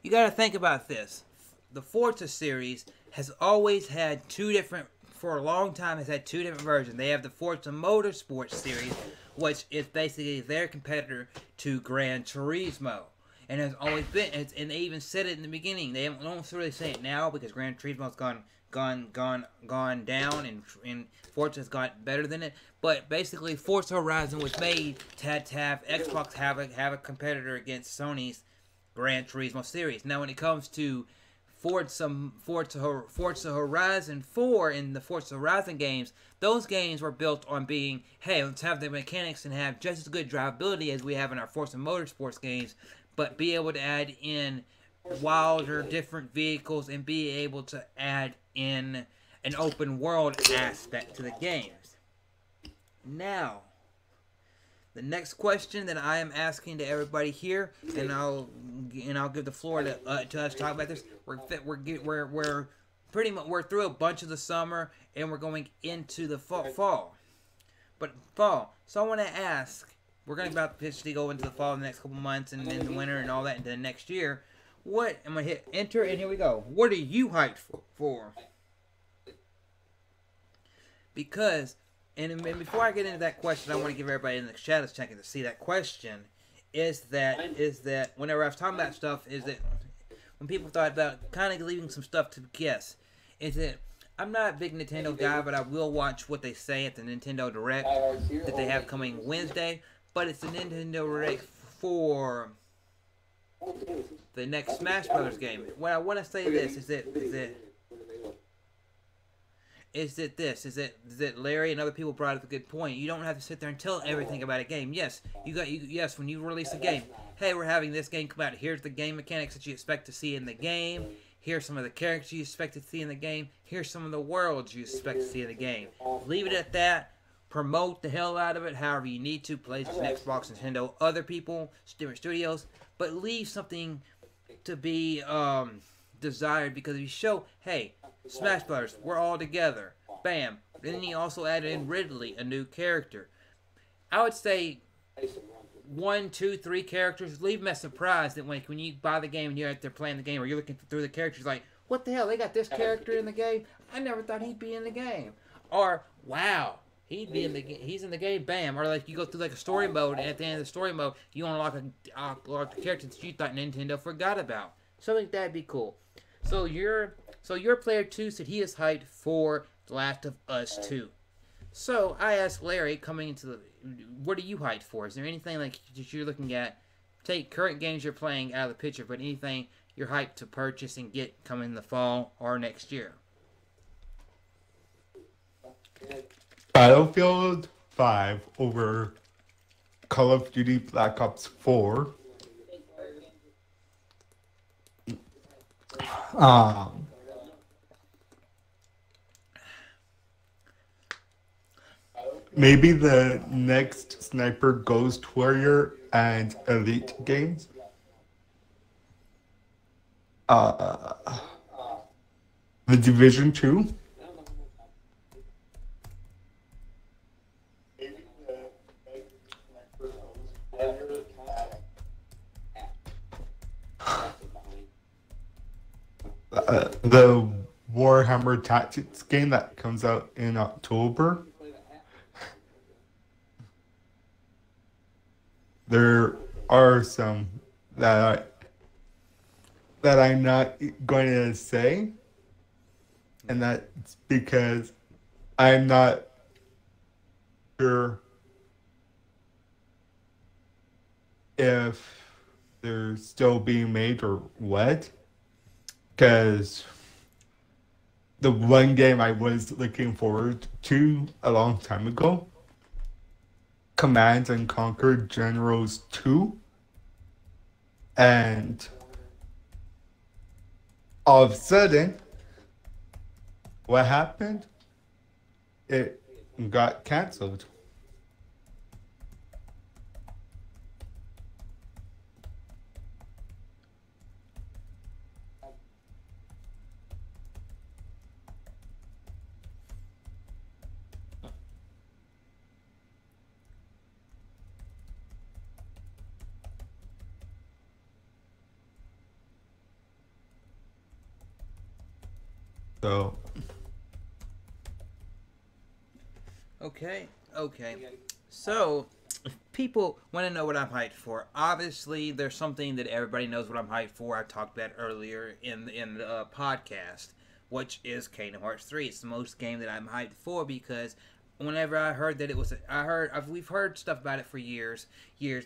you gotta think about this. The Forza series has always had for a long time has had two different versions. They have the Forza Motorsports series, which is basically their competitor to Gran Turismo. And has always been, and they even said it in the beginning. They don't really say it now because Gran Turismo's gone down, and Forza's got better than it. But basically, Forza Horizon was made to have Xbox have a competitor against Sony's Gran Turismo series. Now, when it comes to Forza Horizon 4 and the Forza Horizon games, those games were built on being, hey, let's have the mechanics and have just as good drivability as we have in our Forza Motorsports games, but be able to add in wilder, different vehicles, and be able to add in an open world aspect to the games. Now, the next question that I am asking to everybody here, and I'll give the floor to us to talk about this. pretty much we're through a bunch of the summer and we're going into the fall. But fall. So I want to ask, we're going to about to go into the fall in the next couple months and then the winter and all that into the next year. What, I'm going to hit enter and here we go. What are you hyped for? Because, and before I get into that question, I want to give everybody in the chat a second to see that question. Is that whenever I was talking about stuff, is that when people thought about kind of leaving some stuff to guess, is that I'm not a big Nintendo guy, but I will watch what they say at the Nintendo Direct that they have coming Wednesday. But it's the Nintendo Direct for the next Smash Brothers game. What I want to say this is that Larry and other people brought up a good point. You don't have to sit there and tell everything about a game. Yes, yes, when you release a game, hey, we're having this game come out. Here's the game mechanics that you expect to see in the game. Here's some of the characters you expect to see in the game. Here's some of the worlds you expect to see in the game. Leave it at that. Promote the hell out of it however you need to. PlayStation, Xbox, Nintendo, other people, different studios. But leave something to be desired, because if you show, hey, Smash Brothers, we're all together. Bam. Then you also added in Ridley, a new character. I would say 1, 2, 3 characters. Leave them as surprised that when you buy the game and you're out there playing the game or you're looking through the characters like, what the hell, they got this character in the game? I never thought he'd be in the game. Or, wow, he's in the game, bam. Or like you go through like a story mode and at the end of the story mode, you unlock a character that you thought Nintendo forgot about. Something like that'd be cool. So your player 2 said he is hyped for The Last of Us 2. So I asked Larry, coming into the, what are you hyped for? Is there anything like that you're looking at? Take current games you're playing out of the picture, but anything you're hyped to purchase and get coming in the fall or next year? Battlefield 5 over Call of Duty Black Ops 4. Maybe the next Sniper Ghost Warrior and Elite games. The Division 2. The Warhammer Tactics game that comes out in October. There are some that I'm not going to say, and that's because I'm not sure if they're still being made or what. Because the one game I was looking forward to a long time ago, Command and Conquer Generals 2, and all of a sudden, what happened? It got canceled. So, okay. So, people want to know what I'm hyped for. Obviously, there's something that everybody knows what I'm hyped for. I talked about earlier in the podcast, which is Kingdom Hearts 3. It's the most game that I'm hyped for because whenever I heard that it was, we've heard stuff about it for years,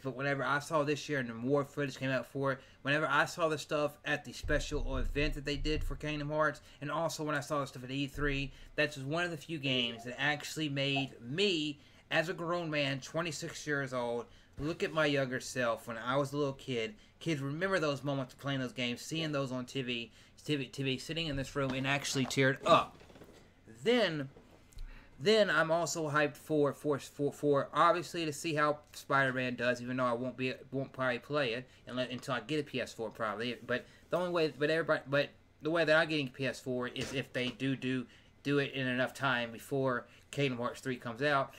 but whenever I saw this year and the more footage came out for it, whenever I saw the stuff at the special event that they did for Kingdom Hearts, and also when I saw the stuff at E3, that's just one of the few games that actually made me, as a grown man, 26 years old, look at my younger self when I was a little kid. Kids, remember those moments of playing those games, seeing those on TV, sitting in this room and actually teared up. Then I'm also hyped for obviously to see how Spider-Man does, even though I won't probably play it until I get a PS4 probably. But the only way, but the way that I'm getting PS4 is if they do it in enough time before Kingdom Hearts 3 comes out.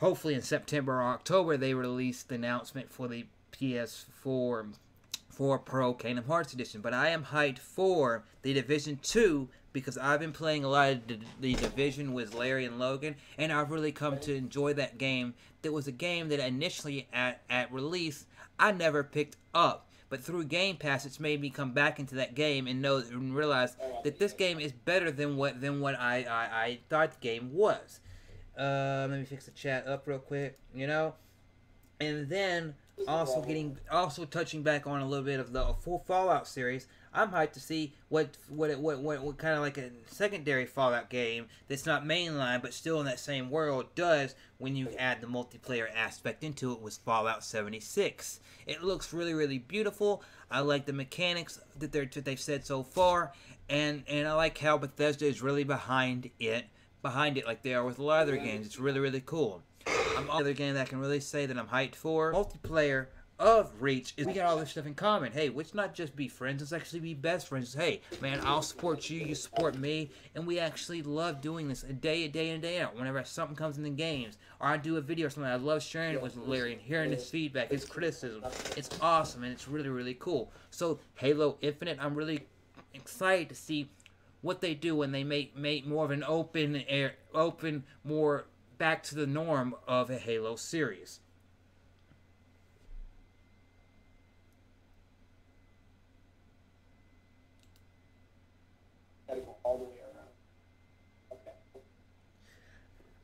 Hopefully in September or October they release the announcement for the PS4 Pro Kingdom Hearts Edition. But I am hyped for the Division 2 because I've been playing a lot of the Division with Larry and Logan, and I've really come to enjoy that game. That was a game that initially at release I never picked up. But through Game Pass, it's made me come back into that game and realize that this game is better than what I thought the game was. Let me fix the chat up real quick, you know. And then also touching back on a little bit of the full Fallout series. I'm hyped to see what kind of like a secondary Fallout game that's not mainline but still in that same world does when you add the multiplayer aspect into it with Fallout 76. It looks really beautiful. I like the mechanics that they've said so far, and I like how Bethesda is really behind it like they are with a lot of their games. It's really cool. Another game that I can really say that I'm hyped for multiplayer of Reach is we got all this stuff in common. Hey, let's not just be friends, let's actually be best friends. Hey, man, I'll support you, you support me, and we actually love doing this day in and day out. Whenever something comes in the games, or I do a video or something, I love sharing it with Larry and hearing his feedback, his criticism. It's awesome, and it's really cool. So, Halo Infinite, I'm really excited to see what they do when they make more of an open, more back to the norm of a Halo series.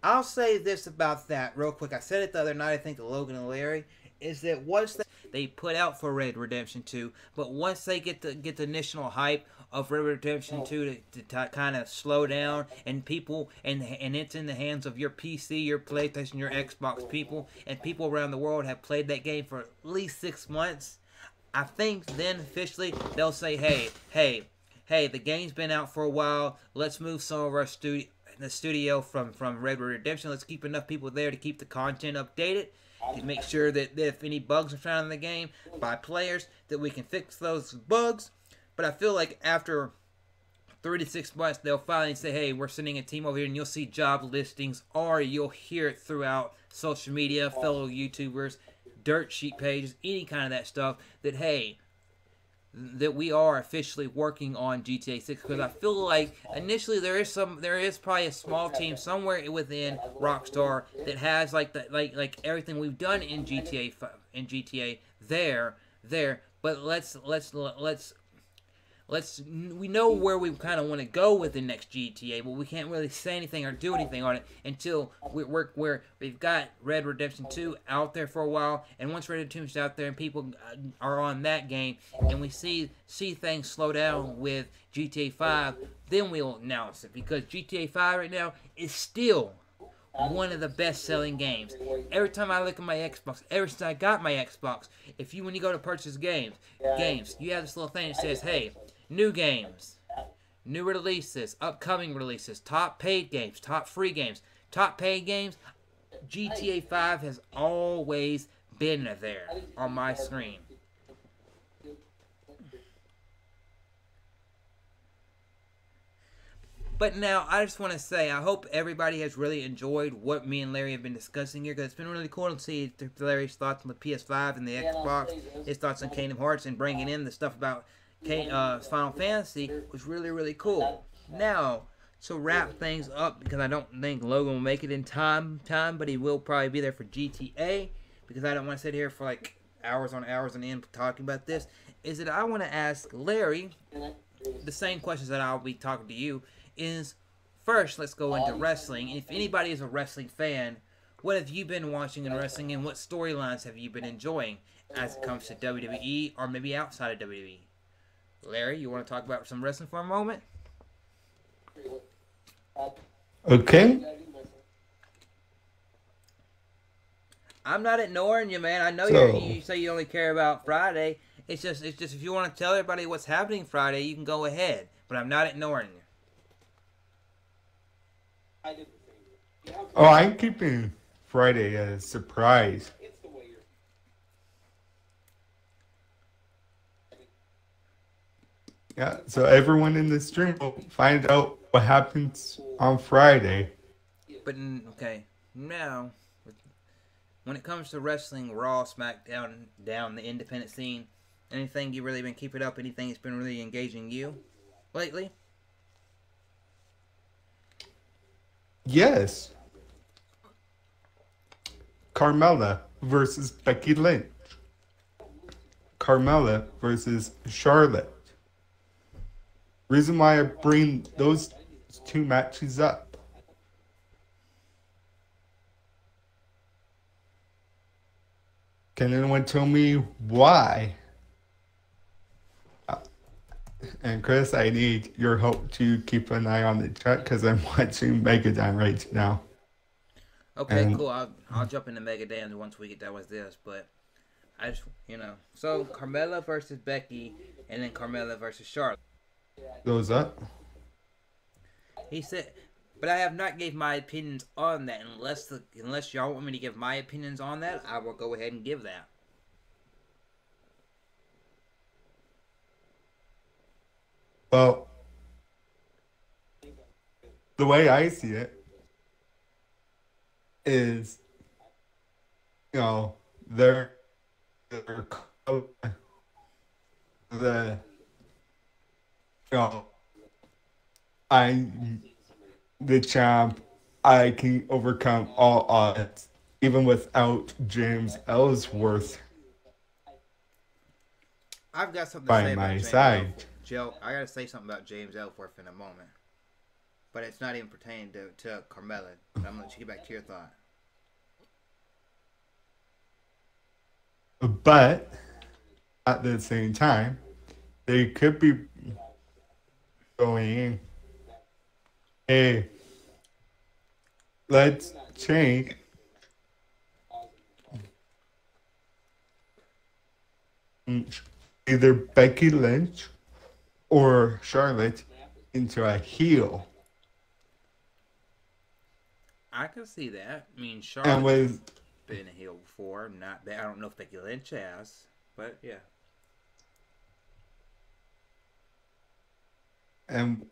I'll say this about that real quick. I said it the other night, I think, to Logan and Larry, is that once they put out for Red Redemption 2, but once they get the initial hype of Red Redemption 2 to kind of slow down, and people, and it's in the hands of your PC, your PlayStation, your Xbox people, and people around the world have played that game for at least 6 months, I think then officially they'll say, hey, the game's been out for a while, let's move some of our studio from Red Dead Redemption. Let's keep enough people there to keep the content updated, to make sure that if any bugs are found in the game by players, that we can fix those bugs. But I feel like after 3 to 6 months, they'll finally say, hey, we're sending a team over here, and you'll see job listings, or you'll hear it throughout social media, fellow YouTubers, dirt sheet pages, any kind of that stuff, that, hey, that we are officially working on GTA 6, because I feel like initially there is probably a small team somewhere within Rockstar that has like everything we've done in GTA there, but we know where we kind of want to go with the next GTA, but we can't really say anything or do anything on it until we've got Red Redemption 2 out there for a while, and once Red Redemption 2 is out there and people are on that game, and we see things slow down with GTA 5, then we'll announce it, because GTA 5 right now is still one of the best-selling games. Every time I look at my Xbox, ever since I got my Xbox, when you go to purchase games, you have this little thing that says, hey, new games, new releases, upcoming releases, top paid games, top free games, top paid games. GTA 5 has always been there on my screen. But now, I just want to say, I hope everybody has really enjoyed what me and Larry have been discussing here, because it's been really cool to see Larry's thoughts on the PS5 and the Xbox, his thoughts on Kingdom Hearts, and bringing in the stuff about Final Fantasy was really cool. Now, to wrap things up, because I don't think Logan will make it in time, but he will probably be there for GTA, because I don't want to sit here for like hours on hours and end talking about this, is that I want to ask Larry the same questions that I'll be talking to you. Is first, let's go into wrestling. And if anybody is a wrestling fan, what have you been watching in wrestling, and what storylines have you been enjoying as it comes to WWE or maybe outside of WWE? Larry, you want to talk about some wrestling for a moment? Okay. I'm not ignoring you, man. I know you say you only care about Friday. It's just if you want to tell everybody what's happening Friday, you can go ahead. But I'm not ignoring you. Oh, I'm keeping Friday as a surprise. Yeah, so everyone in the stream will find out what happens on Friday. But okay, now when it comes to wrestling, Raw, SmackDown, down the independent scene, anything you really been keeping up? Anything that's been really engaging you lately? Yes, Carmella versus Becky Lynch. Carmella versus Charlotte. Reason why I bring those two matches up. Can anyone tell me why? And Chris, I need your help to keep an eye on the chat because I'm watching Megadon right now. Okay, And cool. I'll jump into Mega Dan once we get done with this, but I just so Carmella versus Becky, and then Carmella versus Charlotte. goes up. He said, but I have not gave my opinions on that. Unless y'all want me to give my opinions on that, I will go ahead and give that. Well, the way I see it is, they're the I'm the champ. I can overcome all odds, even without James Ellsworth I've got something to by say about my James side. Ellsworth. Joe, I gotta say something about James Ellsworth in a moment, but it's not even pertaining to Carmella. I'm gonna let you get back to your thought. But at the same time, they could be going, hey, let's change either Becky Lynch or Charlotte into a heel. I can see that. I mean, And Charlotte's with been a heel before. Not bad. I don't know if Becky Lynch has, but yeah. and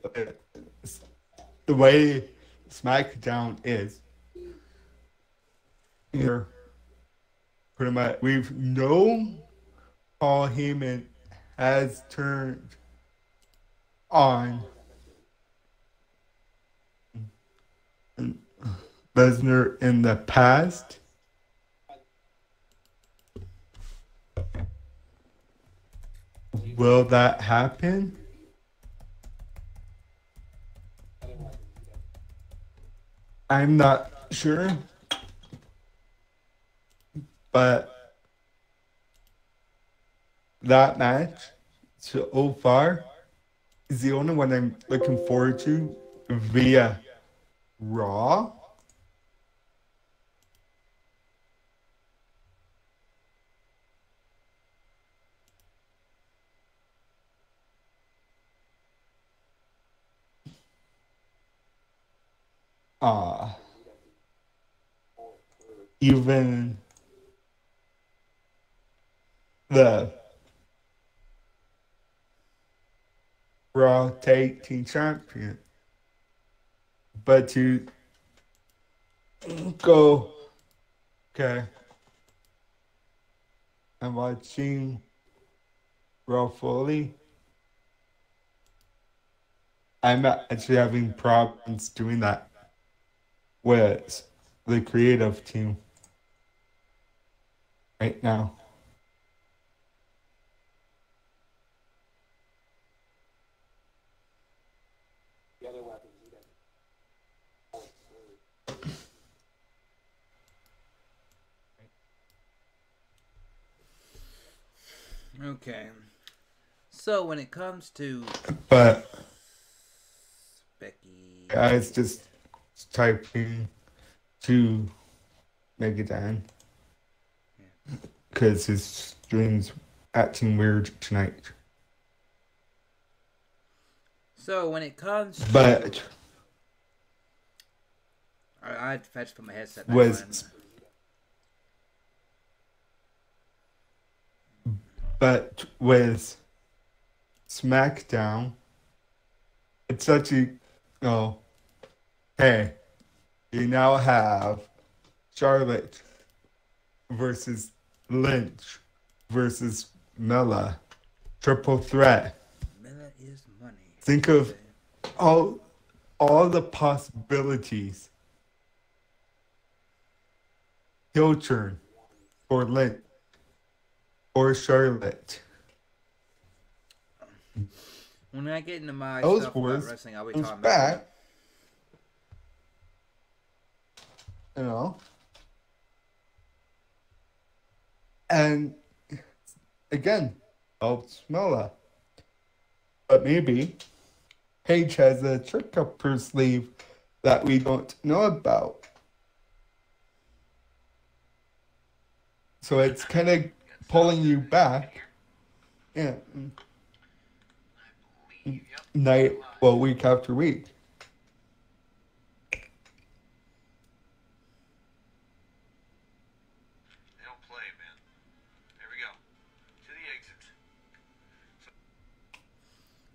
the way SmackDown is, here pretty much we've known Paul Heyman has turned on Lesnar in the past. Will that happen? I'm not sure. But that match so far is the only one I'm looking forward to via Raw. Even the Raw Tag Team Champion. But to go, okay, I'm watching Raw fully. I'm actually having problems doing that with the creative team right now. Okay. So when it comes to But Becky, I was just typing to Megadon because his stream's acting weird tonight. so when it comes to, But I had to put my headset back was on. but with SmackDown, it's such a, oh, hey, you now have Charlotte versus Lynch versus Mela. Triple threat. Mela is money. Think of all all the possibilities. Heel turn or Lynch or Charlotte. When I get into my Those stuff about boys wrestling, I'll be comes talking about back. You know. And again, helps Mela. But maybe Paige has a trick up her sleeve that we don't know about. So it's kind of pulling you back. Yeah. Week after week. They don't play, man. There we go. To the exit.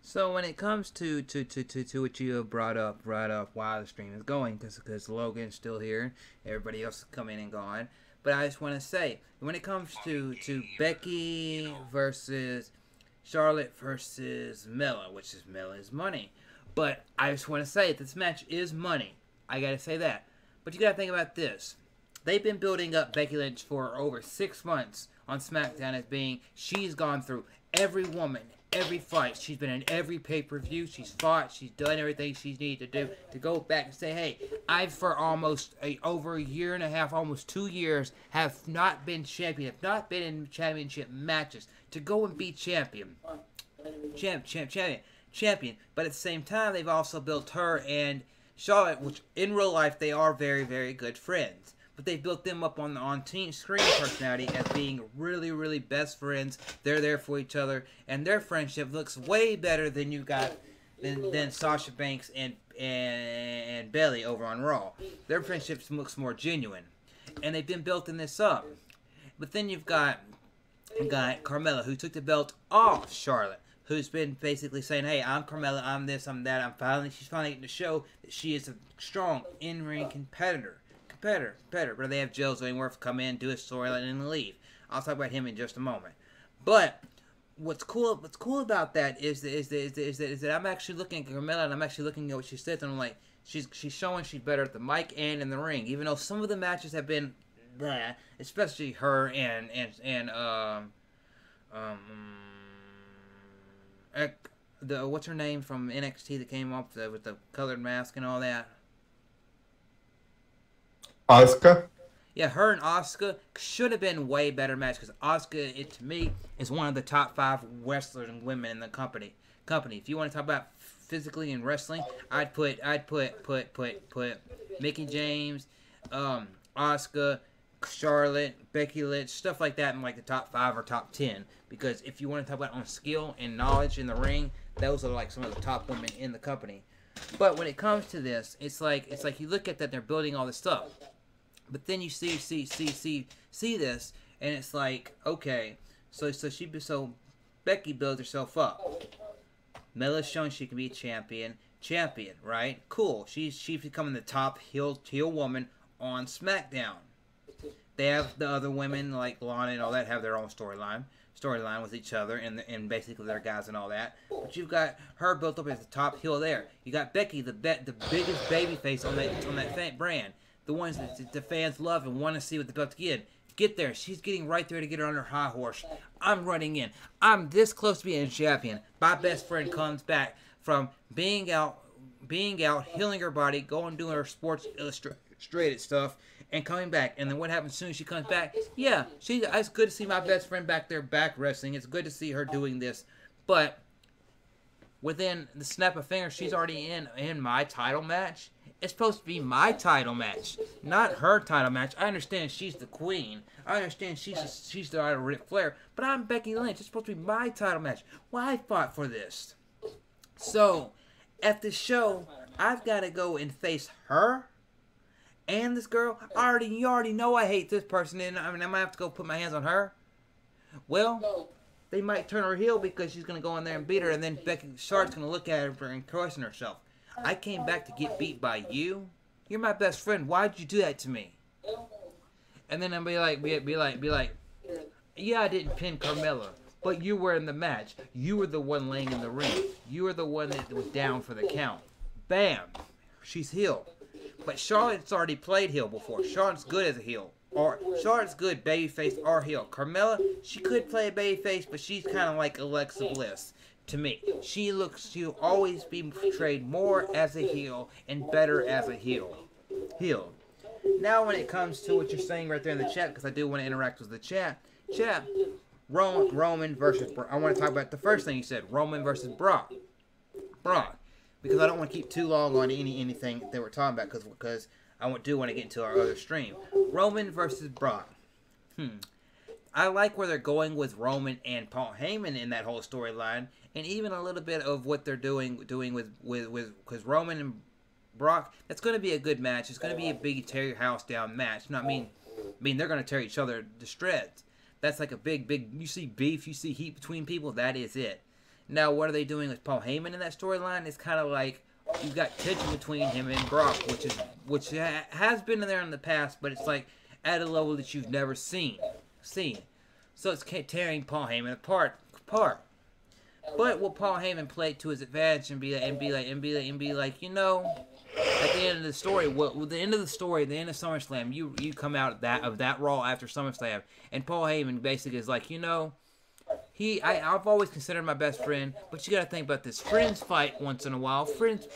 So when it comes to what you have brought up while the stream is going, because Logan's still here, everybody else is coming and gone. But I just want to say, when it comes to Becky versus Charlotte versus Mela, which is Mela's money. But I just want to say, this match is money. I got to say that. But you got to think about this. They've been building up Becky Lynch for over 6 months on SmackDown as being, she's gone through every woman, every fight. She's been in every pay-per-view. She's fought. She's done everything she's needed to do to go back and say, hey, I've for almost over a year and a half, almost 2 years, have not been champion, have not been in championship matches. To go and be champion. Champion. But at the same time, they've also built her and Charlotte, which in real life, they are very, very good friends. But they built them up on team screen personality as being really, really best friends. They're there for each other, and their friendship looks way better than you got than Sasha Banks and Bayley over on Raw. Their friendship looks more genuine, and they've been building this up. But then you've got Carmella, who took the belt off Charlotte, who's been basically saying, hey, I'm Carmella, I'm this, I'm that, she's finally getting to show that she is a strong in-ring competitor. But they have Jill Zwingworth come in, do a storyline, and leave. I'll talk about him in just a moment. But what's cool about that is that I'm actually looking at Carmella and I'm actually looking at what she said, and I'm like, she's showing she's better at the mic and in the ring. Even though some of the matches have been blah, especially her and the what's her name from NXT that came up with the colored mask and all that. Asuka? Yeah, her and Asuka should have been way better match because Asuka, to me, is one of the top 5 wrestlers and women in the company. If you want to talk about physically in wrestling, I'd put Mickie James, Asuka, Charlotte, Becky Lynch, stuff like that in like the top 5 or top 10. Because if you want to talk about on skill and knowledge in the ring, those are like some of the top women in the company. But when it comes to this, it's like you look at that, they're building all this stuff. But then you see this, and it's like, okay, so Becky builds herself up. Mela's shown she can be champion, right? Cool. She's becoming the top heel woman on SmackDown. They have the other women like Lana and all that have their own storyline with each other and basically their guys and all that. But you've got her built up as the top heel there. You got Becky, the biggest babyface on that brand. The ones that the fans love and want to see what they're about to get there. She's getting right there to get her on her high horse. I'm running in. I'm this close to being a champion. My best friend comes back from being out, healing her body, going doing her Sports Illustrated stuff, and coming back. And then what happens as soon as she comes back? Yeah, it's good to see my best friend back there back wrestling. It's good to see her doing this. But within the snap of fingers, she's already in my title match. It's supposed to be my title match, not her title match. I understand she's the queen. I understand she's the Ric Flair. But I'm Becky Lynch. It's supposed to be my title match. Well, I fought for this. So, at the show, I've got to go and face her and this girl. You already know I hate this person, and I might have to go put my hands on her. Well, they might turn her heel because she's gonna go in there and beat her, and then Charlotte's gonna look at her and question herself. I came back to get beat by you. You're my best friend. Why'd you do that to me? And then I'll be like, yeah, I didn't pin Carmella, but you were in the match. You were the one laying in the ring. You were the one that was down for the count. Bam, she's heel. But Charlotte's already played heel before. Charlotte's good as a heel. Or Charlotte's good babyface or heel. Carmella, she could play a babyface, but she's kind of like Alexa Bliss to me. She looks to always be portrayed more as a heel and better as a heel. Now when it comes to what you're saying right there in the chat, because I do want to interact with the chat, Roman versus Brock. I want to talk about the first thing you said, Roman versus Brock. Because I don't want to keep too long on anything that we're talking about, because I do want to get into our other stream. Roman versus Brock. I like where they're going with Roman and Paul Heyman in that whole storyline, and even a little bit of what they're doing with because Roman and Brock. That's going to be a good match. It's going to be a big tear your house down match. I mean they're going to tear each other to shreds. That's like a big. You see beef, you see heat between people. That is it. Now, what are they doing with Paul Heyman in that storyline? It's kind of like you've got tension between him and Brock, which has been in there in the past, but it's like at a level that you've never seen. So it's tearing Paul Heyman apart. But will Paul Heyman play to his advantage and be like, you know, at the end of the story, the end of SummerSlam, you come out of that Raw after SummerSlam, and Paul Heyman basically is like, you know, I've always considered my best friend, but you gotta think about this. Friends fight once in a while. Friends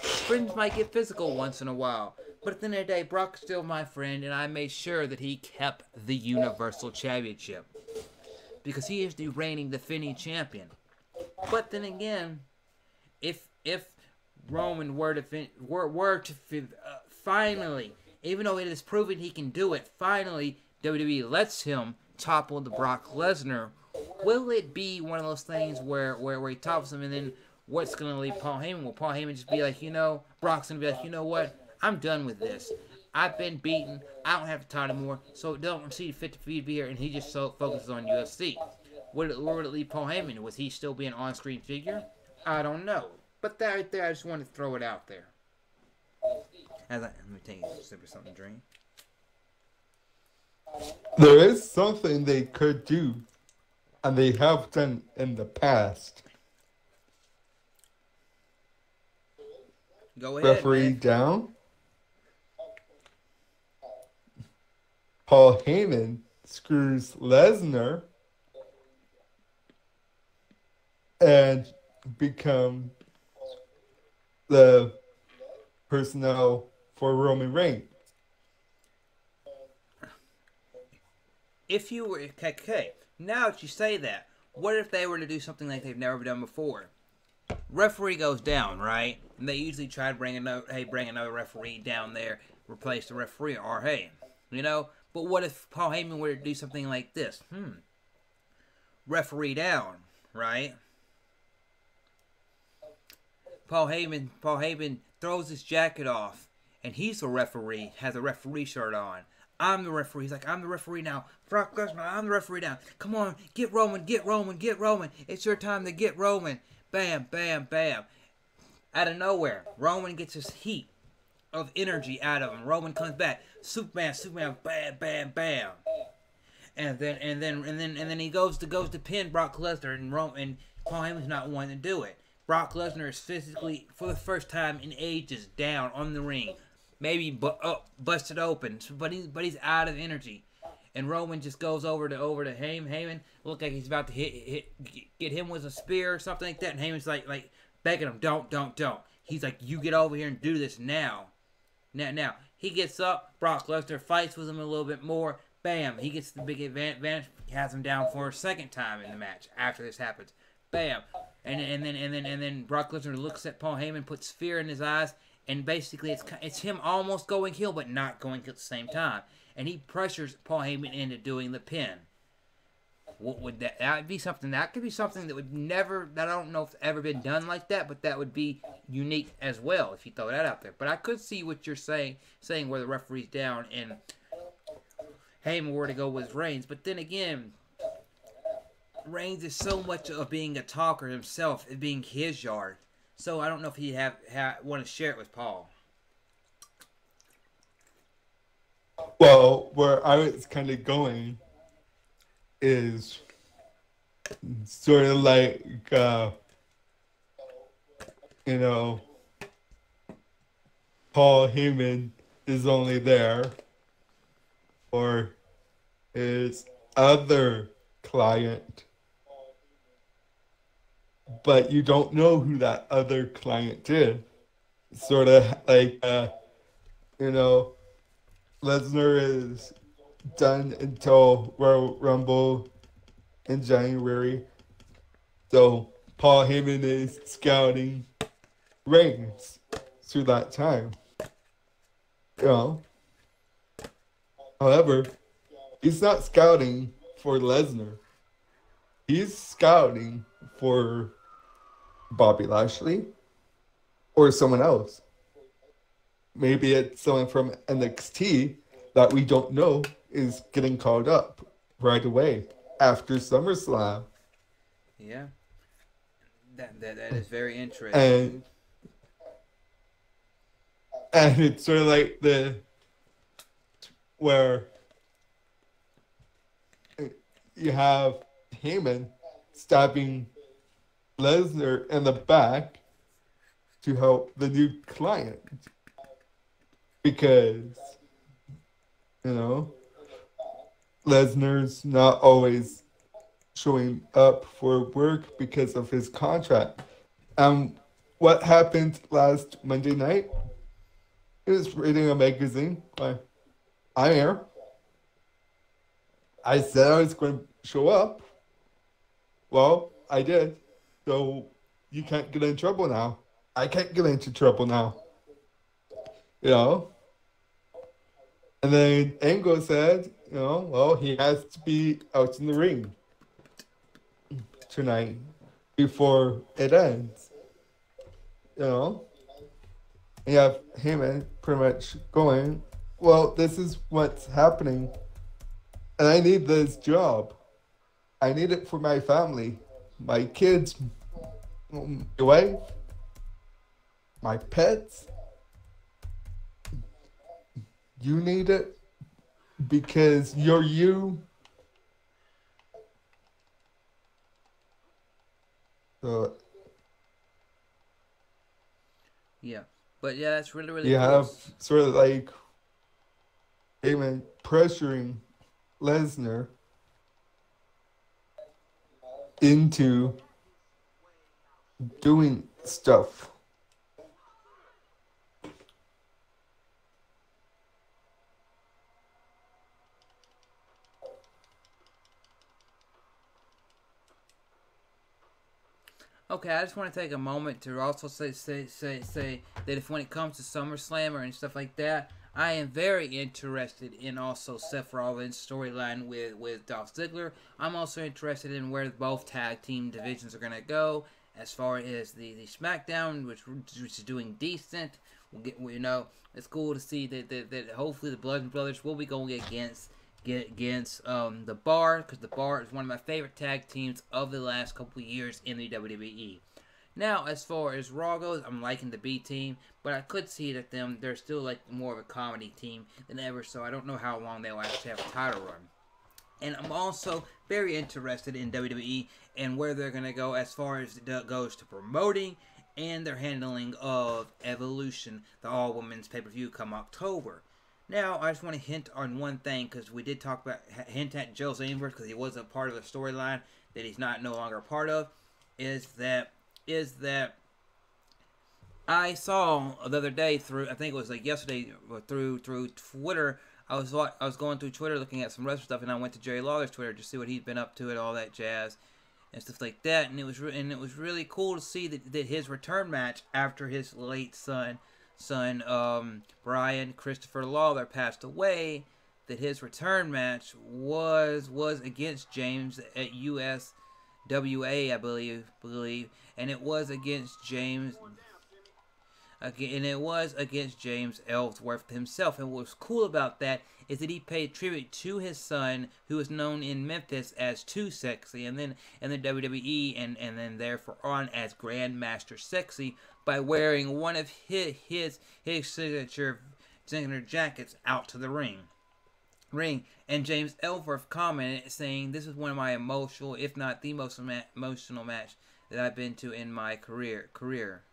might get physical once in a while. But at the end of the day, Brock's still my friend, and I made sure that he kept the Universal Championship. Because he is the reigning, defending champion. But then again, if Roman were to finally, even though it is proven he can do it, finally WWE lets him topple the Brock Lesnar, will it be one of those things where he topples him and then what's going to leave Paul Heyman? Will Paul Heyman just be like, you know, Brock's going to be like, you know what? I'm done with this. I've been beaten. I don't have the time anymore. So don't see fit to be here. And he just so focuses on UFC. Where would it leave Paul Heyman? Was he still be an on-screen figure? I don't know. But that right there, I just wanted to throw it out there. Let me take a sip of something to drink. There is something they could do, and they have done in the past. Go ahead, Referee man. down. Paul Heyman screws Lesnar and become the personnel for Roman Reigns. If you were okay, now that you say that, what if they were to do something like they've never done before? Referee goes down, right? And they usually try to bring another referee down there, replace the referee, or hey, you know. But what if Paul Heyman were to do something like this? Referee down, right? Paul Heyman throws his jacket off, and he's the referee, has a referee shirt on. I'm the referee. He's like, I'm the referee now. Brock Lesnar, I'm the referee now. Come on, get Roman, get Roman, get Roman. It's your time to get Roman. Bam, bam, bam. Out of nowhere, Roman gets his heat of energy out of him. Roman comes back. Superman, bam, bam, bam. And then he goes to pin Brock Lesnar, and Paul Heyman's not wanting to do it. Brock Lesnar is physically, for the first time in ages, down on the ring. Maybe busted open, but he's out of energy. And Roman just goes over to Heyman. Look like he's about to get him with a spear or something like that. And Heyman's like begging him, don't. He's like, you get over here and do this now. Now he gets up. Brock Lesnar fights with him a little bit more. Bam! He gets the big advantage. He has him down for a second time in the match after this happens. Bam! And then Brock Lesnar looks at Paul Heyman, puts fear in his eyes. And basically, it's him almost going heel, but not going heel at the same time. And he pressures Paul Heyman into doing the pin. What would that would be something? That could be something that would never, that I don't know if it's ever been done like that, but that would be unique as well if you throw that out there. But I could see what you're saying where the referee's down and Heyman were to go with Reigns. But then again, Reigns is so much of being a talker himself, it being his yard. So I don't know if he'd want to share it with Paul. Well, where I was kind of going is sort of like, you know, Paul Heyman is only there for his other client, but you don't know who that other client is. Sort of like, you know, Lesnar is done until Royal Rumble in January. So Paul Heyman is scouting Reigns through that time. You know. However, he's not scouting for Lesnar. He's scouting for Bobby Lashley or someone else. Maybe it's someone from NXT that we don't know is getting called up right away after SummerSlam. Yeah. That is very interesting. And it's sort of like where you have Heyman stabbing Lesnar in the back to help the new client. Because, you know, Lesnar's not always showing up for work because of his contract. What happened last Monday night? I was reading a magazine by Air. I said I was going to show up. Well, I did. So you can't get in trouble now. I can't get into trouble now. You know? And then Angle said, you know, well, he has to be out in the ring tonight before it ends. You know? And you have Heyman pretty much going, well, this is what's happening. And I need this job. I need it for my family, my kids, my wife, my pets. You need it because you're you. So, yeah. But yeah, that's really, really you cool. have sort of like Heyman pressuring Lesnar into doing stuff. Okay, I just want to take a moment to also say that if when it comes to SummerSlam and stuff like that, I am very interested in also Seth Rollins' storyline with Dolph Ziggler. I'm also interested in where both tag team divisions are going to go as far as the SmackDown, which is doing decent. We'll get, you know, it's cool to see that hopefully the Bludgeon Brothers will be going against the Bar, because the Bar is one of my favorite tag teams of the last couple of years in the WWE. Now, as far as Raw goes, I'm liking the B team, but I could see that they're still like more of a comedy team than ever, so I don't know how long they'll actually have a title run. And I'm also very interested in WWE and where they're going to go as far as it goes to promoting and their handling of Evolution, the all-women's pay-per-view come October. Now, I just want to hint on one thing, because we did talk about, hint at Joe Zainberg, because he was a part of the storyline that he's no longer a part of, is that I saw the other day through, I think it was like yesterday, through Twitter. I was going through Twitter looking at some wrestling stuff, and I went to Jerry Lawler's Twitter to see what he'd been up to and all that jazz and stuff like that. And it was really cool to see that his return match after his late son Brian Christopher Lawler passed away, that his return match was against James at USWA, I believe, and it was against James. Again, and it was against James Ellsworth himself. And what's cool about that is that he paid tribute to his son, who is known in Memphis as Too Sexy, and then in the WWE, and then therefore on as Grandmaster Sexy, by wearing one of his signature jackets out to the ring. And James Ellsworth commented saying, "This is one of my emotional, if not the most emotional match that I've been to in my career."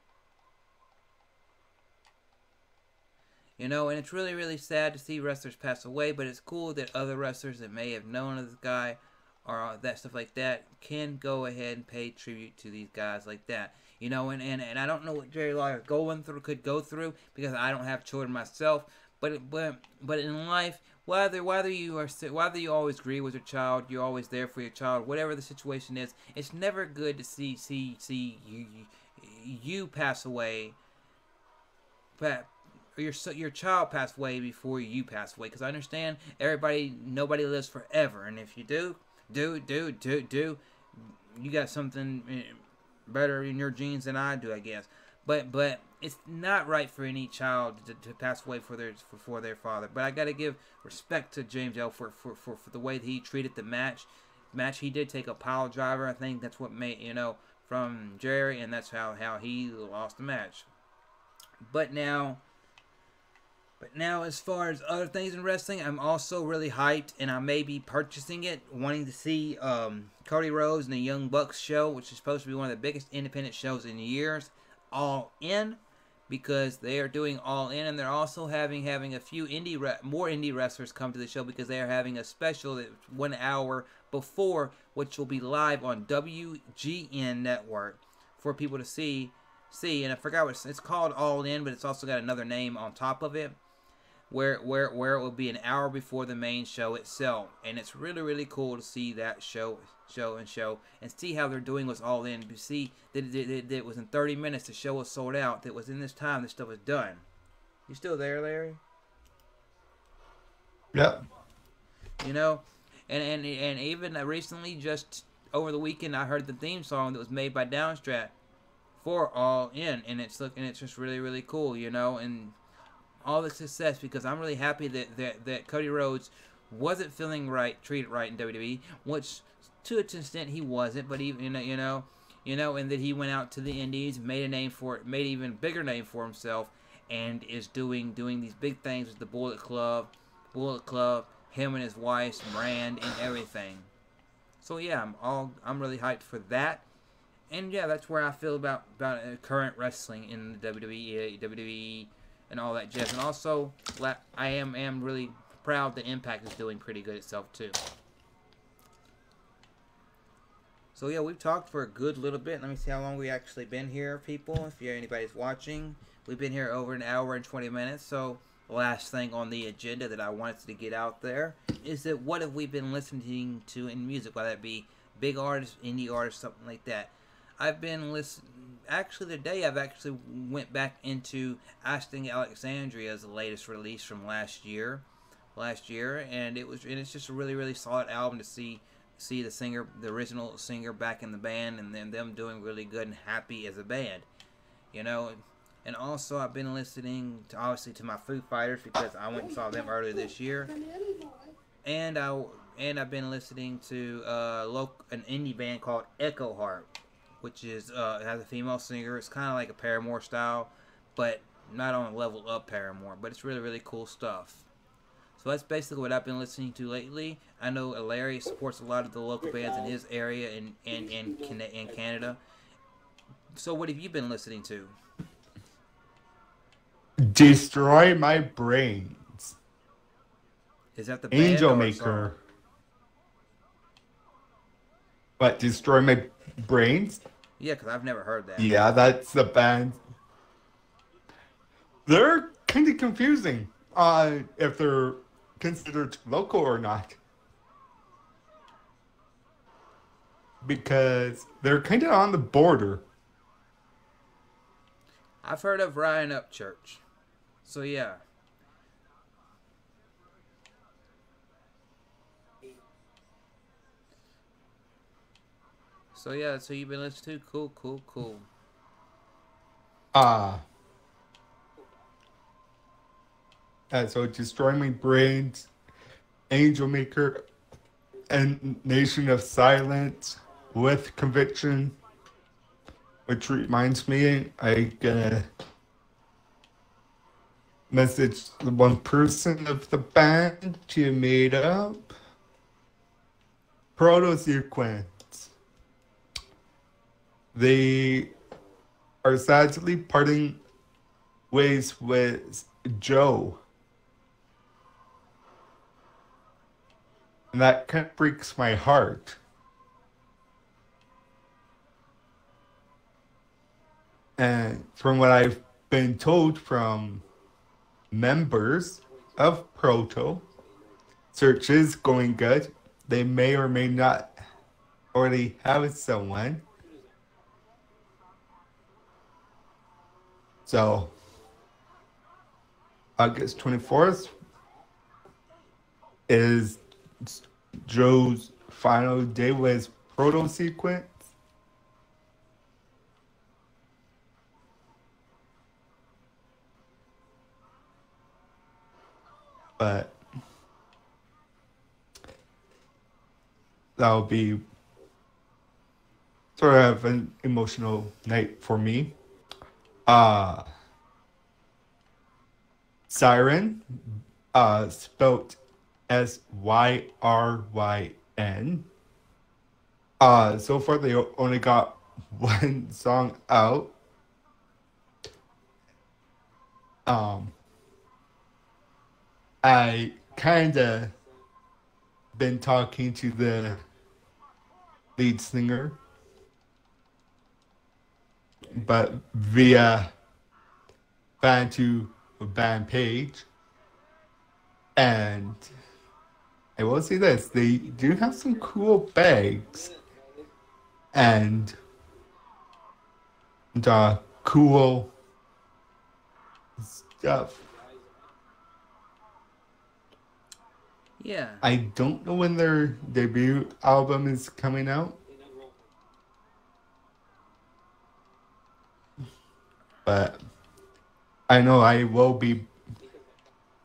You know, and it's really, really sad to see wrestlers pass away, but it's cool that other wrestlers that may have known of this guy or that stuff like that can go ahead and pay tribute to these guys like that. You know, and I don't know what Jerry Lawler could go through because I don't have children myself, but in life, whether you always agree with your child, you're always there for your child, whatever the situation is, it's never good to see you pass away. Or your child passed away before you pass away, because I understand nobody lives forever, and if you do, you got something better in your genes than I do, I guess. But it's not right for any child to pass away for their father. But I got to give respect to James Ellsworth for the way that he treated the match. He did take a pile driver. I think that's what made from Jerry, and that's how he lost the match. But now, as far as other things in wrestling, I'm also really hyped, and I may be purchasing it, wanting to see Cody Rhodes and the Young Bucks show, which is supposed to be one of the biggest independent shows in years, All In, because they are doing All In, and they're also having a few more indie wrestlers come to the show because they are having a special that's 1 hour before, which will be live on WGN Network for people to see. And I forgot what it's called, All In, but it's also got another name on top of it, where it will be an hour before the main show itself. And it's really, really cool to see that show and see how they're doing what's All In. To see that it was in 30 minutes, the show was sold out. That was in this time, this stuff was done. You still there, Larry? Yep. You know, and even recently, just over the weekend, I heard the theme song that was made by Downstrat for All In, and it's just really, really cool, and all the success, because I'm really happy that Cody Rhodes wasn't feeling treated right in WWE, which to an extent he wasn't, but even and that he went out to the Indies, made an even bigger name for himself, and is doing these big things with the Bullet Club, him and his wife's brand and everything. So yeah, I'm really hyped for that. And yeah, that's where I feel about current wrestling in the WWE, and all that jazz. And also, I am really proud that Impact is doing pretty good itself too. So yeah, we've talked for a good little bit. Let me see how long we actually been here, people. If anybody's watching, we've been here over an hour and 20 minutes. So the last thing on the agenda that I wanted to get out there is that what have we been listening to in music, whether that be big artists, indie artists, something like that. I've been listening. Actually, today I've actually went back into Asking Alexandria's latest release from last year, and it's just a really, really solid album to see the original singer back in the band, and then them doing really good and happy as a band, And also I've been listening to my Foo Fighters, because I went and saw them earlier this year, and I've been listening to an indie band called Echo Heart, which is has a female singer. It's kind of like a Paramore style, but not on a level of Paramore. But it's really, really cool stuff. So that's basically what I've been listening to lately. I know Larry supports a lot of the local bands in his area in Canada. So what have you been listening to? Destroy My Brains. Is that the band Angel or Maker. song? What, Destroy My Brains? Yeah, because I've never heard that. Yeah, that's the band. They're kind of confusing if they're considered local or not. Because they're kind of on the border. I've heard of Ryan Upchurch. So yeah. So yeah, so you've been listening to? Cool. So Destroy My Brains, Angel Maker, and Nation of Silence with Conviction. Which reminds me, I gotta message the one person of the band to meet up. Proto Sequence. They are sadly parting ways with Joe. And that kind of breaks my heart. And from what I've been told from members of Proto, search is going good. They may or may not already have someone. So, August 24th is Joe's final day with Proto Sequence. But that'll be sort of an emotional night for me. Siren, spelled Syryn. So far they only got one song out. I kinda been talking to the lead singer, but via fan to band page, and I will say this: they do have some cool bags and cool stuff. Yeah. I don't know when their debut album is coming out, but I know I will be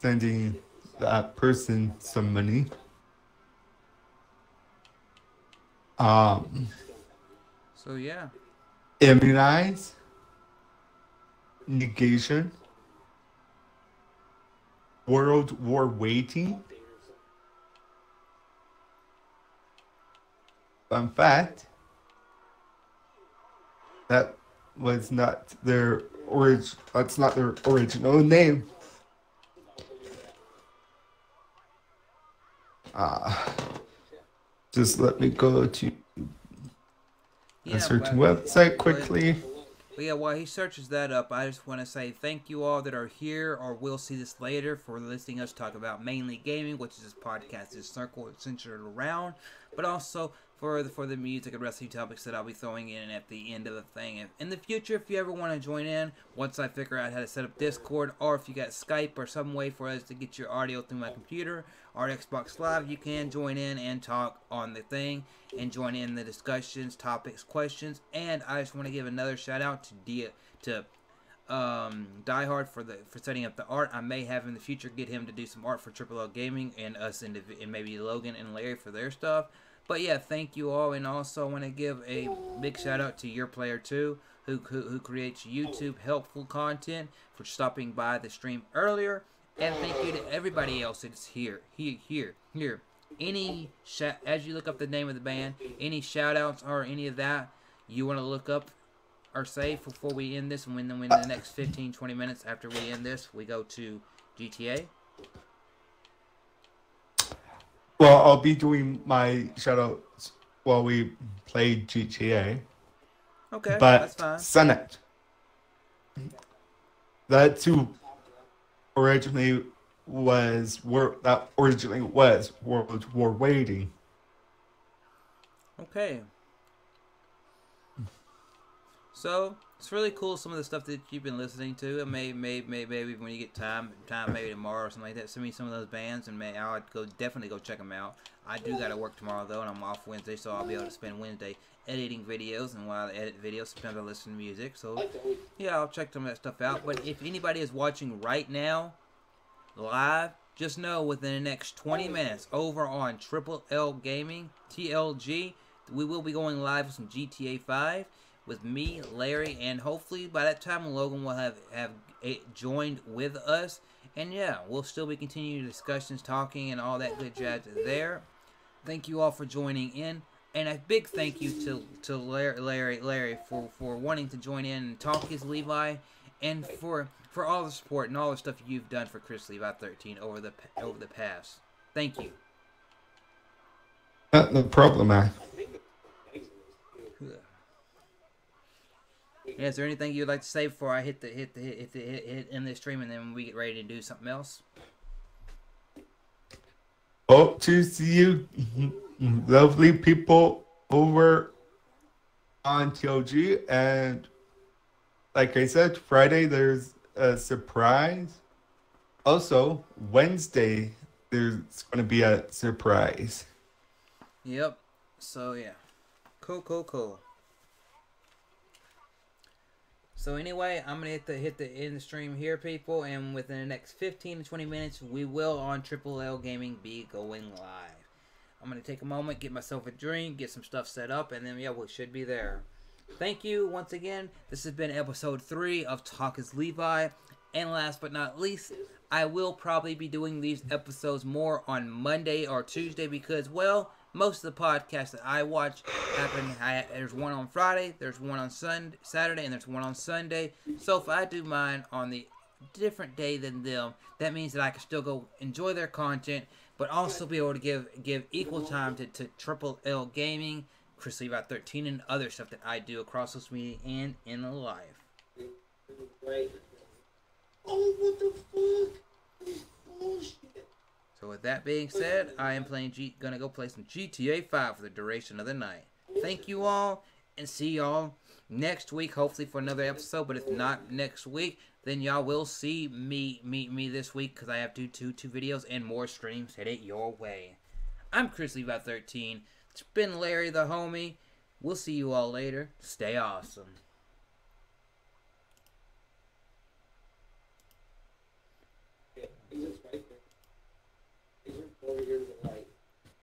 sending that person some money. So yeah. Immunize, Negation, World War Waiting. Fun fact, that was not their that's not their original name. Just let me go to a certain website quickly. But yeah, while he searches that up, I just want to say thank you all that are here or will see this later for listening us talk about mainly gaming, which is this podcast is centered around, but also for the music and wrestling topics that I'll be throwing in at the end of the thing. In the future, if you ever want to join in, once I figure out how to set up Discord, or if you got Skype or some way for us to get your audio through my computer or Xbox Live, you can join in and talk on the thing and join in the discussions, topics, questions. And I just want to give another shout out to Die Hard for setting up the art. I may have in the future get him to do some art for TripleLGaming and us and maybe Logan and Larry for their stuff. But yeah, thank you all, and also I want to give a big shout out to Your Player 2, who creates YouTube helpful content, for stopping by the stream earlier, and thank you to everybody else that's here. Any as you look up the name of the band, any shout outs or any of that you want to look up or say before we end this, and when the next 15-20 minutes after we end this, we go to GTA. Well, I'll be doing my shoutouts while we play GTA. Okay, but that's fine. Senate. That's who originally was World War Waiting. Okay. So it's really cool some of the stuff that you've been listening to, and maybe when you get time maybe tomorrow or something like that, send me some of those bands, and I'll definitely go check them out. I do gotta work tomorrow though, and I'm off Wednesday, so I'll be able to spend Wednesday editing videos, and while I edit videos, sometimes I listen to music. So yeah, I'll check some of that stuff out. But if anybody is watching right now, live, just know within the next 20 minutes over on TripleLGaming, TLG, we will be going live with some GTA 5 with me, Larry, and hopefully by that time Logan will have joined with us. And yeah, we'll still be continuing discussions, talking, and all that good jazz there. Thank you all for joining in. And a big thank you to Larry for wanting to join in and talk as Levi, and for all the support and all the stuff you've done for Chrislevi13 over the past. Thank you. Not the problem, man. Yeah, is there anything you'd like to say before I hit in this stream and then we get ready to do something else? Hope to see you, lovely people, over on TLG. And like I said, Friday there's a surprise. Also, Wednesday there's going to be a surprise. Yep. So yeah, cool. So anyway, I'm gonna hit the end the stream here, people, and within the next 15 to 20 minutes, we will on TripleLGaming be going live. I'm gonna take a moment, get myself a drink, get some stuff set up, and then yeah, we should be there. Thank you once again. This has been episode 3 of Talk as Levi, and last but not least, I will probably be doing these episodes more on Monday or Tuesday because, well, most of the podcasts that I watch happen. There's one on Friday, there's one on Saturday, and there's one on Sunday. So if I do mine on the different day than them, that means that I can still go enjoy their content, but also be able to give equal time to TripleLGaming, Chrislevi13, and other stuff that I do across social media and in life. Oh, what the fuck? Bullshit. So with that being said, I am gonna go play some GTA 5 for the duration of the night. Thank you all, and see y'all next week, hopefully for another episode. But if not next week, then y'all will see me this week because I have two videos and more streams headed your way. I'm Chrislevi13. It's been Larry the homie. We'll see you all later. Stay awesome.